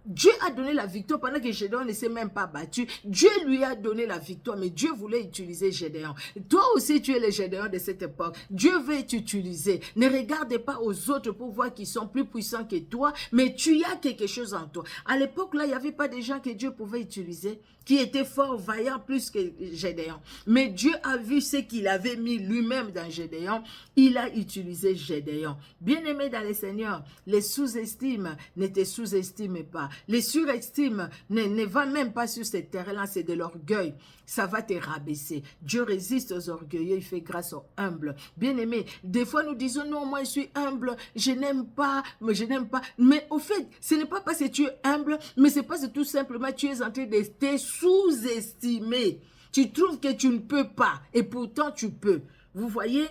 Dieu a donné la victoire pendant que Gédéon ne s'est même pas battu. Dieu lui a donné la victoire, mais Dieu voulait utiliser Gédéon. Toi aussi, tu es le Gédéon de cette époque. Dieu veut t'utiliser. Ne regarde pas aux autres pour voir qu'ils sont plus puissants que toi, mais tu as quelque chose en toi. À l'époque, là, il n'y avait pas des gens que Dieu pouvait utiliser, qui étaient forts, vaillants plus que Gédéon. Mais Dieu a vu ce qu'il avait mis lui-même dans Gédéon. Il a utilisé Gédéon. Bien-aimé dans le Seigneur, les sous-estimes ne te sous-estiment pas. Les surestimes ne va même pas sur ce terrain-là, c'est de l'orgueil. Ça va te rabaisser. Dieu résiste aux orgueilleux, il fait grâce aux humbles. Bien-aimé, des fois nous disons, non, moi je suis humble, je n'aime pas, mais je n'aime pas. Mais au fait, ce n'est pas parce que tu es humble, mais c'est parce que tout simplement tu es en train de te sous-estimer. Tu trouves que tu ne peux pas, et pourtant tu peux. Vous voyez,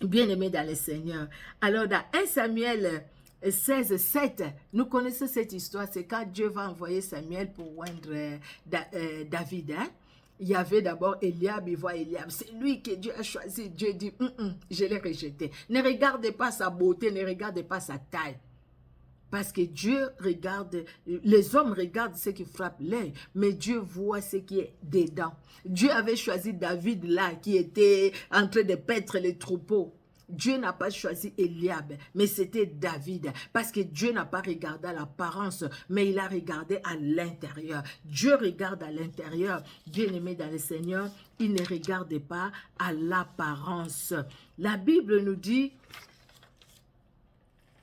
bien-aimé dans le Seigneur. Alors dans 1 Samuel 16, 7, nous connaissons cette histoire, c'est quand Dieu va envoyer Samuel pour oindre David. Il y avait d'abord Eliab, il voit Eliab, c'est lui que Dieu a choisi. Dieu dit, je l'ai rejeté. Ne regardez pas sa beauté, ne regardez pas sa taille. Parce que Dieu regarde, les hommes regardent ce qui frappe l'œil, mais Dieu voit ce qui est dedans. Dieu avait choisi David là, qui était en train de paître les troupeaux. Dieu n'a pas choisi Eliab, mais c'était David, parce que Dieu n'a pas regardé à l'apparence, mais il a regardé à l'intérieur. Dieu regarde à l'intérieur. Bien-aimé dans le Seigneur, il ne regarde pas à l'apparence. La Bible nous dit...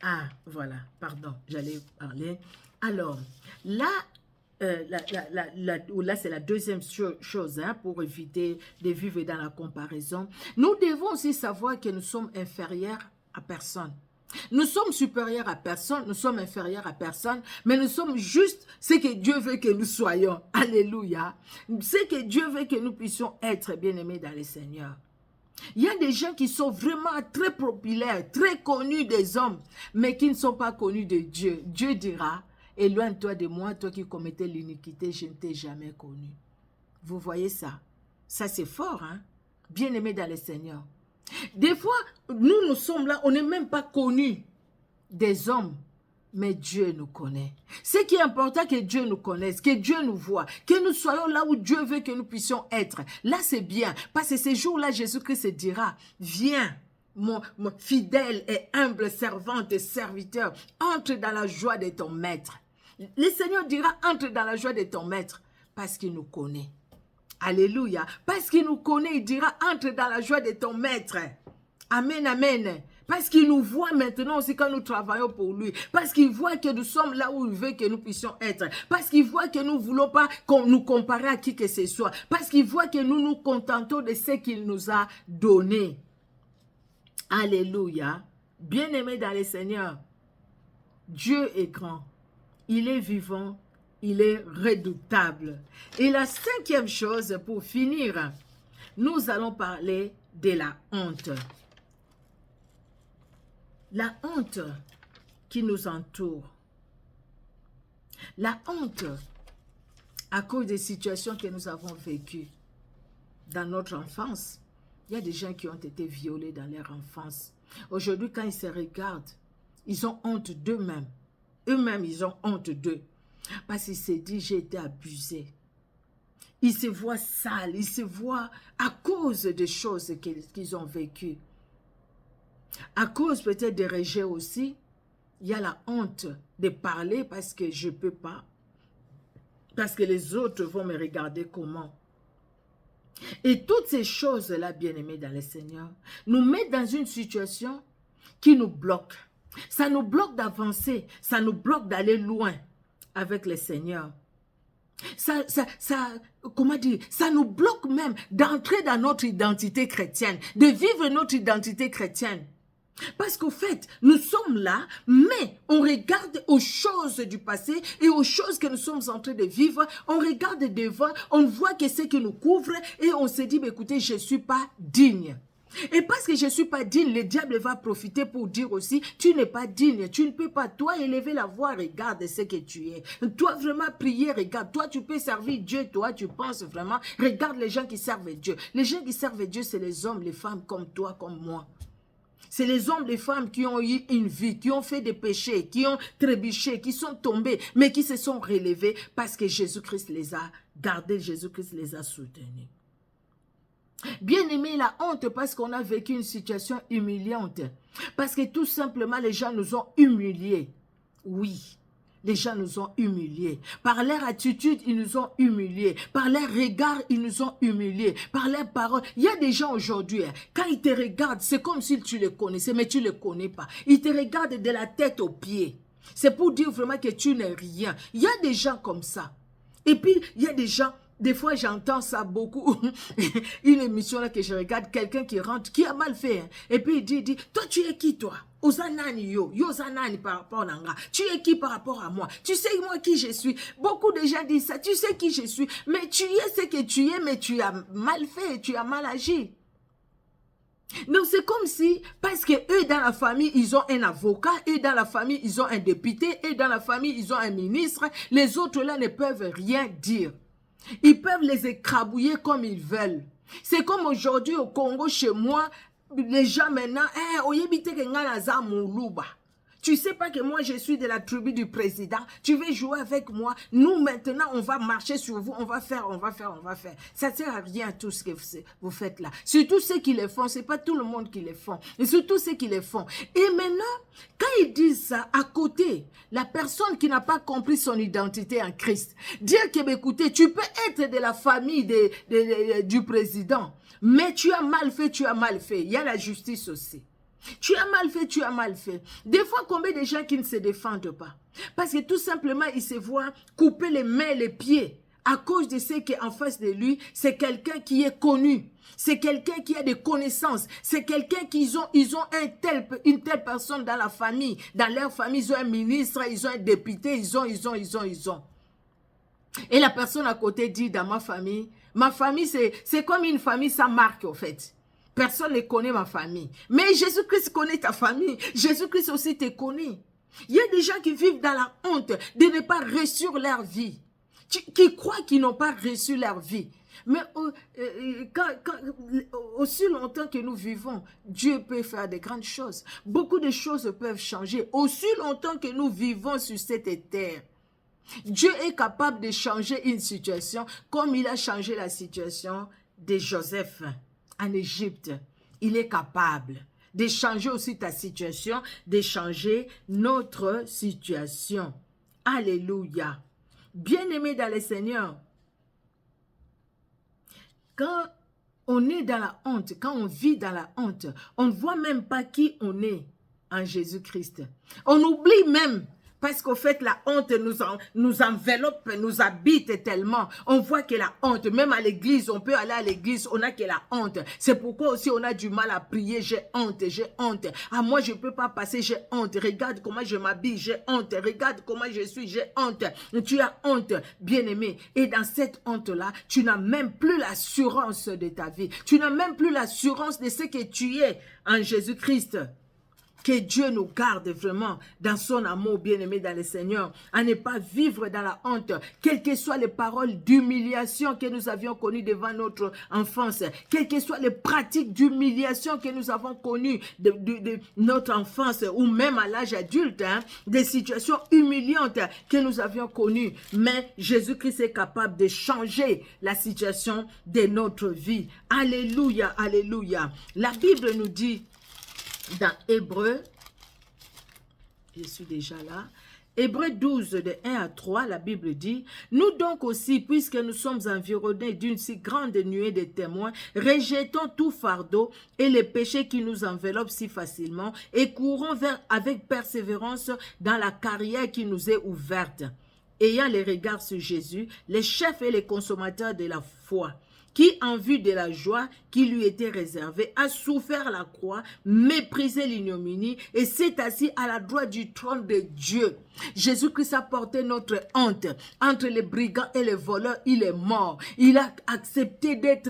Ah, voilà, pardon, j'allais parler. Alors, là, là c'est la deuxième chose, pour éviter de vivre dans la comparaison. Nous devons aussi savoir que nous sommes inférieurs à personne. Nous sommes supérieurs à personne, nous sommes inférieurs à personne, mais nous sommes juste ce que Dieu veut que nous soyons. Alléluia. Ce que Dieu veut que nous puissions être, bien-aimés dans le Seigneur. Il y a des gens qui sont vraiment très populaires, très connus des hommes, mais qui ne sont pas connus de Dieu. Dieu dira, éloigne-toi de moi, toi qui commettais l'iniquité, je ne t'ai jamais connu. Vous voyez ça? Ça c'est fort, hein? Bien-aimé dans le Seigneur. Des fois, nous sommes là, on n'est même pas connus des hommes, mais Dieu nous connaît. Ce qui est important, que Dieu nous connaisse, que Dieu nous voit, que nous soyons là où Dieu veut que nous puissions être. Là, c'est bien, parce que ces jours-là, Jésus-Christ se dira, viens, mon fidèle et humble servante et serviteur, entre dans la joie de ton maître. Le Seigneur dira, entre dans la joie de ton maître, parce qu'il nous connaît. Alléluia. Parce qu'il nous connaît, il dira, entre dans la joie de ton maître. Amen, amen. Parce qu'il nous voit maintenant aussi quand nous travaillons pour lui. Parce qu'il voit que nous sommes là où il veut que nous puissions être. Parce qu'il voit que nous ne voulons pas nous comparer à qui que ce soit. Parce qu'il voit que nous nous contentons de ce qu'il nous a donné. Alléluia. Bien-aimé dans le Seigneur, Dieu est grand. Il est vivant. Il est redoutable. Et la cinquième chose, pour finir, nous allons parler de la honte. La honte qui nous entoure. La honte à cause des situations que nous avons vécues dans notre enfance. Il y a des gens qui ont été violés dans leur enfance. Aujourd'hui, quand ils se regardent, ils ont honte d'eux-mêmes. Eux-mêmes, ils ont honte d'eux. Parce qu'ils se disent, j'ai été abusé. ils se voient sales, ils se voient à cause des choses qu'ils ont vécues. À cause peut-être des rejets aussi, il y a la honte de parler parce que je ne peux pas. Parce que les autres vont me regarder comment. Et toutes ces choses-là, bien-aimés dans le Seigneur, nous mettent dans une situation qui nous bloque. Ça nous bloque d'avancer, ça nous bloque d'aller loin avec le Seigneur. Comment dire, ça nous bloque même d'entrer dans notre identité chrétienne, de vivre notre identité chrétienne. Parce qu'au fait, nous sommes là, mais on regarde aux choses du passé et aux choses que nous sommes en train de vivre. On regarde devant, on voit que c'est qui nous couvre et on se dit, écoutez, je ne suis pas digne. Et parce que je ne suis pas digne, le diable va profiter pour dire aussi, tu n'es pas digne, tu ne peux pas, toi, élever la voix, regarde ce que tu es. Toi, vraiment prier, regarde, toi, tu peux servir Dieu, toi, tu penses vraiment, regarde les gens qui servent Dieu. Les gens qui servent Dieu, c'est les hommes, les femmes comme toi, comme moi. C'est les hommes, les femmes qui ont eu une vie, qui ont fait des péchés, qui ont trébuché, qui sont tombés, mais qui se sont relevés parce que Jésus-Christ les a gardés, Jésus-Christ les a soutenus. Bien aimé, la honte parce qu'on a vécu une situation humiliante. Parce que tout simplement, les gens nous ont humiliés. Oui, les gens nous ont humiliés. Par leur attitude, ils nous ont humiliés. Par leur regard, ils nous ont humiliés. Par leurs paroles. Il y a des gens aujourd'hui, quand ils te regardent, c'est comme si tu les connaissais, mais tu ne les connais pas. Ils te regardent de la tête aux pieds. C'est pour dire vraiment que tu n'es rien. Il y a des gens comme ça. Et puis, il y a des gens... Des fois, j'entends ça beaucoup. Une émission là que je regarde, quelqu'un qui rentre, qui a mal fait. Hein. Et puis il dit, toi, tu es qui toi? Ozanani yo zanani par rapport à nga. Tu es qui par rapport à moi? Tu sais moi qui je suis? Beaucoup de gens disent ça. Tu sais qui je suis? Mais tu es ce que tu es, mais tu as mal fait, tu as mal agi. Donc c'est comme si, parce que eux dans la famille, ils ont un avocat, eux dans la famille, ils ont un député, eux dans la famille, ils ont un ministre, les autres là ne peuvent rien dire. Ils peuvent les écrabouiller comme ils veulent. C'est comme aujourd'hui au Congo, chez moi, les gens maintenant, tu sais pas que moi je suis de la tribu du président, tu veux jouer avec moi, nous maintenant on va marcher sur vous, on va faire. Ça ne sert à rien tout ce que vous faites là. Surtout ceux qui le font, c'est pas tout le monde qui le font, mais surtout ceux qui le font. Et maintenant, quand ils disent ça, à côté, la personne qui n'a pas compris son identité en Christ, dire que, écoutez, tu peux être de la famille du président, mais tu as mal fait, il y a la justice aussi. Tu as mal fait, tu as mal fait. Des fois, combien de gens qui ne se défendent pas? Parce que tout simplement, ils se voient couper les mains et les pieds à cause de ce qui est en face de lui. C'est quelqu'un qui est connu. C'est quelqu'un qui a des connaissances. C'est quelqu'un qui ils ont une telle personne dans la famille. Dans leur famille, ils ont un ministre, ils ont un député, ils ont. Et la personne à côté dit, dans ma famille, c'est comme une famille sans marque, en fait. Personne ne connaît ma famille. Mais Jésus-Christ connaît ta famille. Jésus-Christ aussi te connaît. Il y a des gens qui vivent dans la honte de ne pas réussir leur vie. Qui croient qu'ils n'ont pas reçu leur vie. Mais aussi longtemps que nous vivons, Dieu peut faire de grandes choses. Beaucoup de choses peuvent changer. Aussi longtemps que nous vivons sur cette terre. Dieu est capable de changer une situation comme il a changé la situation de Joseph en Égypte. Il est capable de changer aussi ta situation, de changer notre situation. Alléluia. Bien-aimés dans le Seigneur, quand on est dans la honte, quand on vit dans la honte, on ne voit même pas qui on est en Jésus-Christ. On oublie même. Parce qu'au fait, la honte nous enveloppe, nous habite tellement. On voit que la honte, même à l'église, on peut aller à l'église, on a que la honte. C'est pourquoi aussi on a du mal à prier, j'ai honte. Ah, moi, je ne peux pas passer, j'ai honte. Regarde comment je m'habille, j'ai honte. Regarde comment je suis, j'ai honte. Tu as honte, bien-aimé. Et dans cette honte-là, tu n'as même plus l'assurance de ta vie. Tu n'as même plus l'assurance de ce que tu es en Jésus-Christ. Que Dieu nous garde vraiment dans son amour, bien-aimé dans le Seigneur, à ne pas vivre dans la honte, quelles que soient les paroles d'humiliation que nous avions connues devant notre enfance, quelles que soient les pratiques d'humiliation que nous avons connues de notre enfance ou même à l'âge adulte, des situations humiliantes que nous avions connues. Mais Jésus-Christ est capable de changer la situation de notre vie. Alléluia, alléluia. La Bible nous dit dans Hébreu, je suis déjà là, Hébreu 12, de 1 à 3, la Bible dit, « Nous donc aussi, puisque nous sommes environnés d'une si grande nuée de témoins, rejetons tout fardeau et les péchés qui nous enveloppent si facilement et courons avec persévérance dans la carrière qui nous est ouverte, ayant les regards sur Jésus, les chefs et les consommateurs de la foi. » Qui, en vue de la joie qui lui était réservée, a souffert la croix, méprisé l'ignominie et s'est assis à la droite du trône de Dieu. Jésus-Christ a porté notre honte. Entre les brigands et les voleurs, il est mort. Il a accepté d'être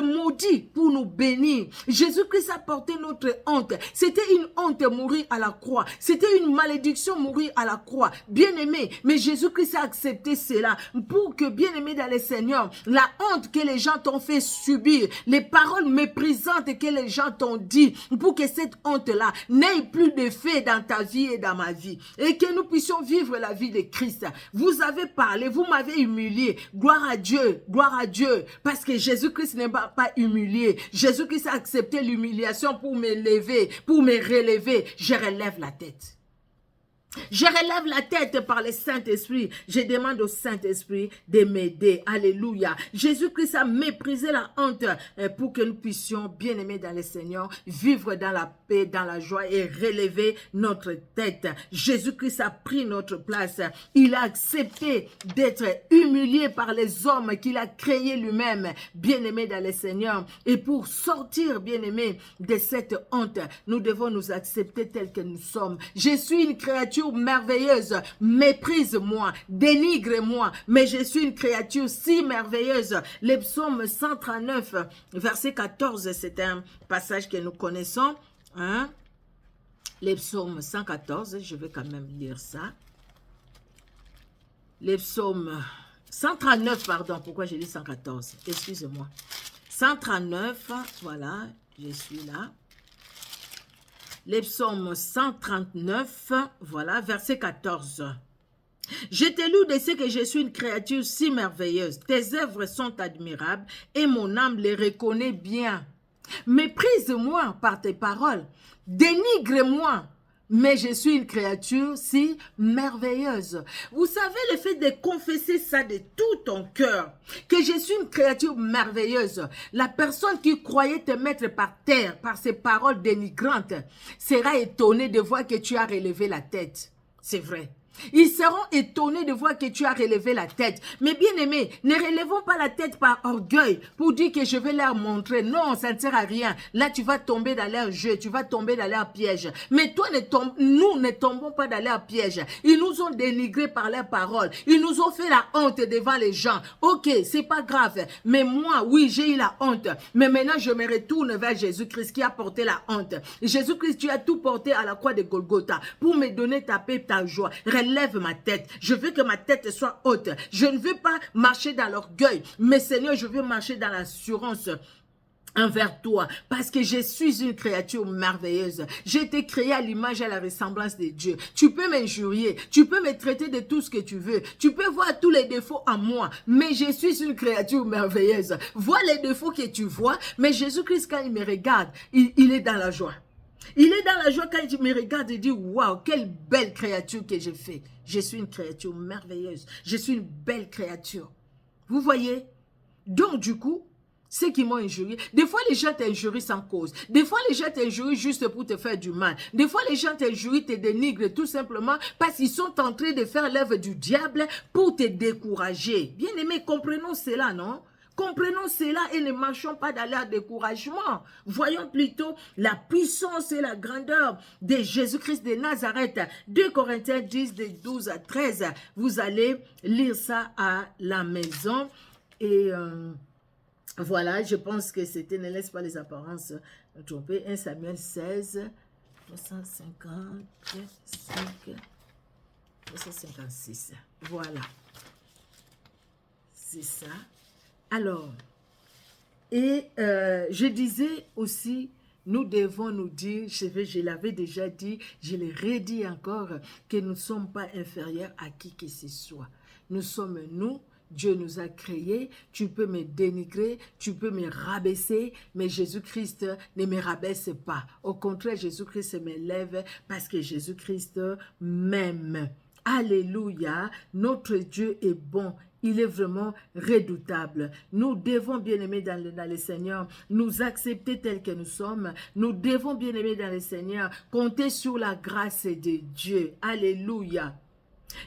maudit pour nous bénir. Jésus-Christ a porté notre honte. C'était une honte mourir à la croix. C'était une malédiction mourir à la croix. Bien-aimé, mais Jésus-Christ a accepté cela pour que, bien-aimé dans le Seigneur, la honte que les gens t'ont fait subir, les paroles méprisantes que les gens t'ont dit, pour que cette honte-là n'ait plus d'effet dans ta vie et dans ma vie. Et que nous puissions vivre la vie de Christ. Vous avez parlé, vous m'avez humilié. Gloire à Dieu, parce que Jésus-Christ n'est pas humilié. Jésus-Christ a accepté l'humiliation pour me lever, pour me relever. Je relève la tête. Je relève la tête par le Saint-Esprit. Je demande au Saint-Esprit de m'aider. Alléluia. Jésus-Christ a méprisé la honte pour que nous puissions, bien-aimés dans le Seigneur, vivre dans la paix, dans la joie et relever notre tête. Jésus-Christ a pris notre place. Il a accepté d'être humilié par les hommes qu'il a créés lui-même, bien-aimés dans le Seigneur. Et pour sortir, bien-aimés, de cette honte, nous devons nous accepter tels que nous sommes. Je suis une créature merveilleuse, méprise-moi, dénigre-moi, mais je suis une créature si merveilleuse. Le psaume 139, verset 14, c'est un passage que nous connaissons. Le psaume 114, je vais quand même lire ça. Le psaume 139, pardon, pourquoi j'ai dit 114? Excusez-moi. 139, voilà, je suis là. Les psaumes 139, voilà, verset 14. Je te loue de ce que je suis une créature si merveilleuse. Tes œuvres sont admirables et mon âme les reconnaît bien. Méprise-moi par tes paroles, dénigre-moi, mais je suis une créature si merveilleuse. Vous savez, le fait de confesser ça de tout ton cœur, que je suis une créature merveilleuse, la personne qui croyait te mettre par terre par ces paroles dénigrantes sera étonnée de voir que tu as relevé la tête. C'est vrai. Ils seront étonnés de voir que tu as relevé la tête. Mais bien aimé, ne relevons pas la tête par orgueil pour dire que je vais leur montrer. Non, ça ne sert à rien. Là, tu vas tomber dans leur jeu, tu vas tomber dans leur piège. Mais toi, nous ne tombons pas dans leur piège. Ils nous ont dénigrés par leurs paroles. Ils nous ont fait la honte devant les gens. Ok, c'est pas grave. Mais moi, oui, j'ai eu la honte. Mais maintenant, je me retourne vers Jésus-Christ qui a porté la honte. Jésus-Christ, tu as tout porté à la croix de Golgotha pour me donner ta paix, ta joie. Relève ma tête. Je veux que ma tête soit haute. Je ne veux pas marcher dans l'orgueil. Mais Seigneur, je veux marcher dans l'assurance envers toi, parce que je suis une créature merveilleuse. J'ai été créée à l'image et à la ressemblance de Dieu. Tu peux m'injurier, tu peux me traiter de tout ce que tu veux, tu peux voir tous les défauts en moi, mais je suis une créature merveilleuse. Vois les défauts que tu vois, mais Jésus-Christ, quand il me regarde, il est dans la joie. Il est dans la joie quand il me regarde et dit, waouh, quelle belle créature que j'ai fait. Je suis une créature merveilleuse. Je suis une belle créature. Vous voyez? Donc, du coup, ceux qui m'ont injurié, des fois les gens t'injurient sans cause. Des fois les gens t'injurient juste pour te faire du mal. Des fois les gens t'injurient, te dénigrent tout simplement parce qu'ils sont en train de faire l'œuvre du diable pour te décourager. Bien aimé, comprenons cela, non? Comprenons cela et ne marchons pas dans leur découragement. Voyons plutôt la puissance et la grandeur de Jésus-Christ de Nazareth. 2 Corinthiens 10, de 12 à 13. Vous allez lire ça à la maison. Et voilà, je pense que c'était, ne laisse pas les apparences tromper. 1 Samuel 16, 356. Voilà. C'est ça. Alors, et je disais aussi, nous devons nous dire, je l'avais déjà dit, je l'ai redit encore, que nous ne sommes pas inférieurs à qui que ce soit. Nous sommes nous, Dieu nous a créés, tu peux me dénigrer, tu peux me rabaisser, mais Jésus-Christ ne me rabaisse pas. Au contraire, Jésus-Christ m'élève parce que Jésus-Christ m'aime. Alléluia, notre Dieu est bon. Il est vraiment redoutable. Nous devons, bien-aimés dans le Seigneur, nous accepter tels que nous sommes. Nous devons, bien-aimés dans le Seigneur, compter sur la grâce de Dieu. Alléluia.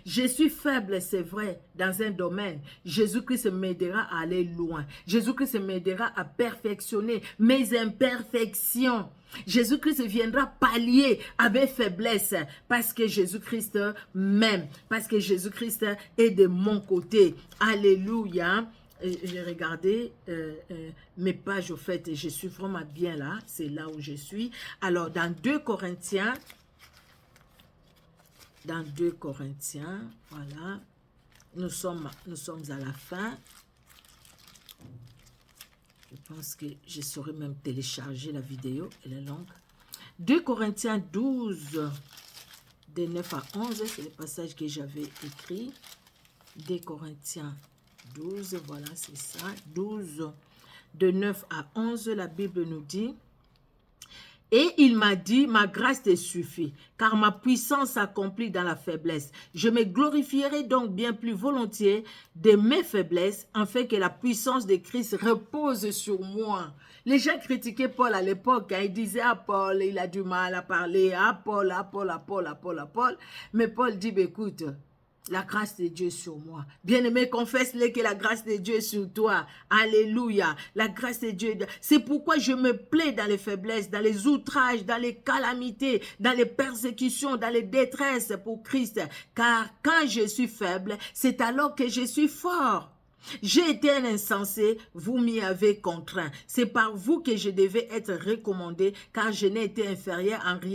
Je suis faible, c'est vrai, dans un domaine. Jésus-Christ m'aidera à aller loin. Jésus-Christ m'aidera à perfectionner mes imperfections. Jésus-Christ viendra pallier à mes faiblesses parce que Jésus-Christ m'aime, parce que Jésus-Christ est de mon côté. Alléluia. J'ai regardé mes pages, au fait, je suis vraiment bien là. C'est là où je suis. Alors, dans 2 Corinthiens, voilà, nous sommes à la fin. Je pense que je saurais même télécharger la vidéo, elle est longue. 2 Corinthiens 12, de 9 à 11, c'est le passage que j'avais écrit. 2 Corinthiens 12, voilà, c'est ça. 12, de 9 à 11, la Bible nous dit: et il m'a dit, ma grâce te suffit, car ma puissance s'accomplit dans la faiblesse. Je me glorifierai donc bien plus volontiers de mes faiblesses, afin que la puissance de Christ repose sur moi. Les gens critiquaient Paul à l'époque, hein, ils disaient, ah Paul, il a du mal à parler, ah Paul, ah Paul, ah Paul, ah Paul, ah Paul. Mais Paul dit, écoute, la grâce de Dieu sur moi. Bien-aimé, confesse-le que la grâce de Dieu est sur toi. Alléluia. La grâce de Dieu. C'est pourquoi je me plais dans les faiblesses, dans les outrages, dans les calamités, dans les persécutions, dans les détresses pour Christ. Car quand je suis faible, c'est alors que je suis fort. J'ai été un insensé, vous m'y avez contraint. C'est par vous que je devais être recommandé, car je n'ai été inférieur en rien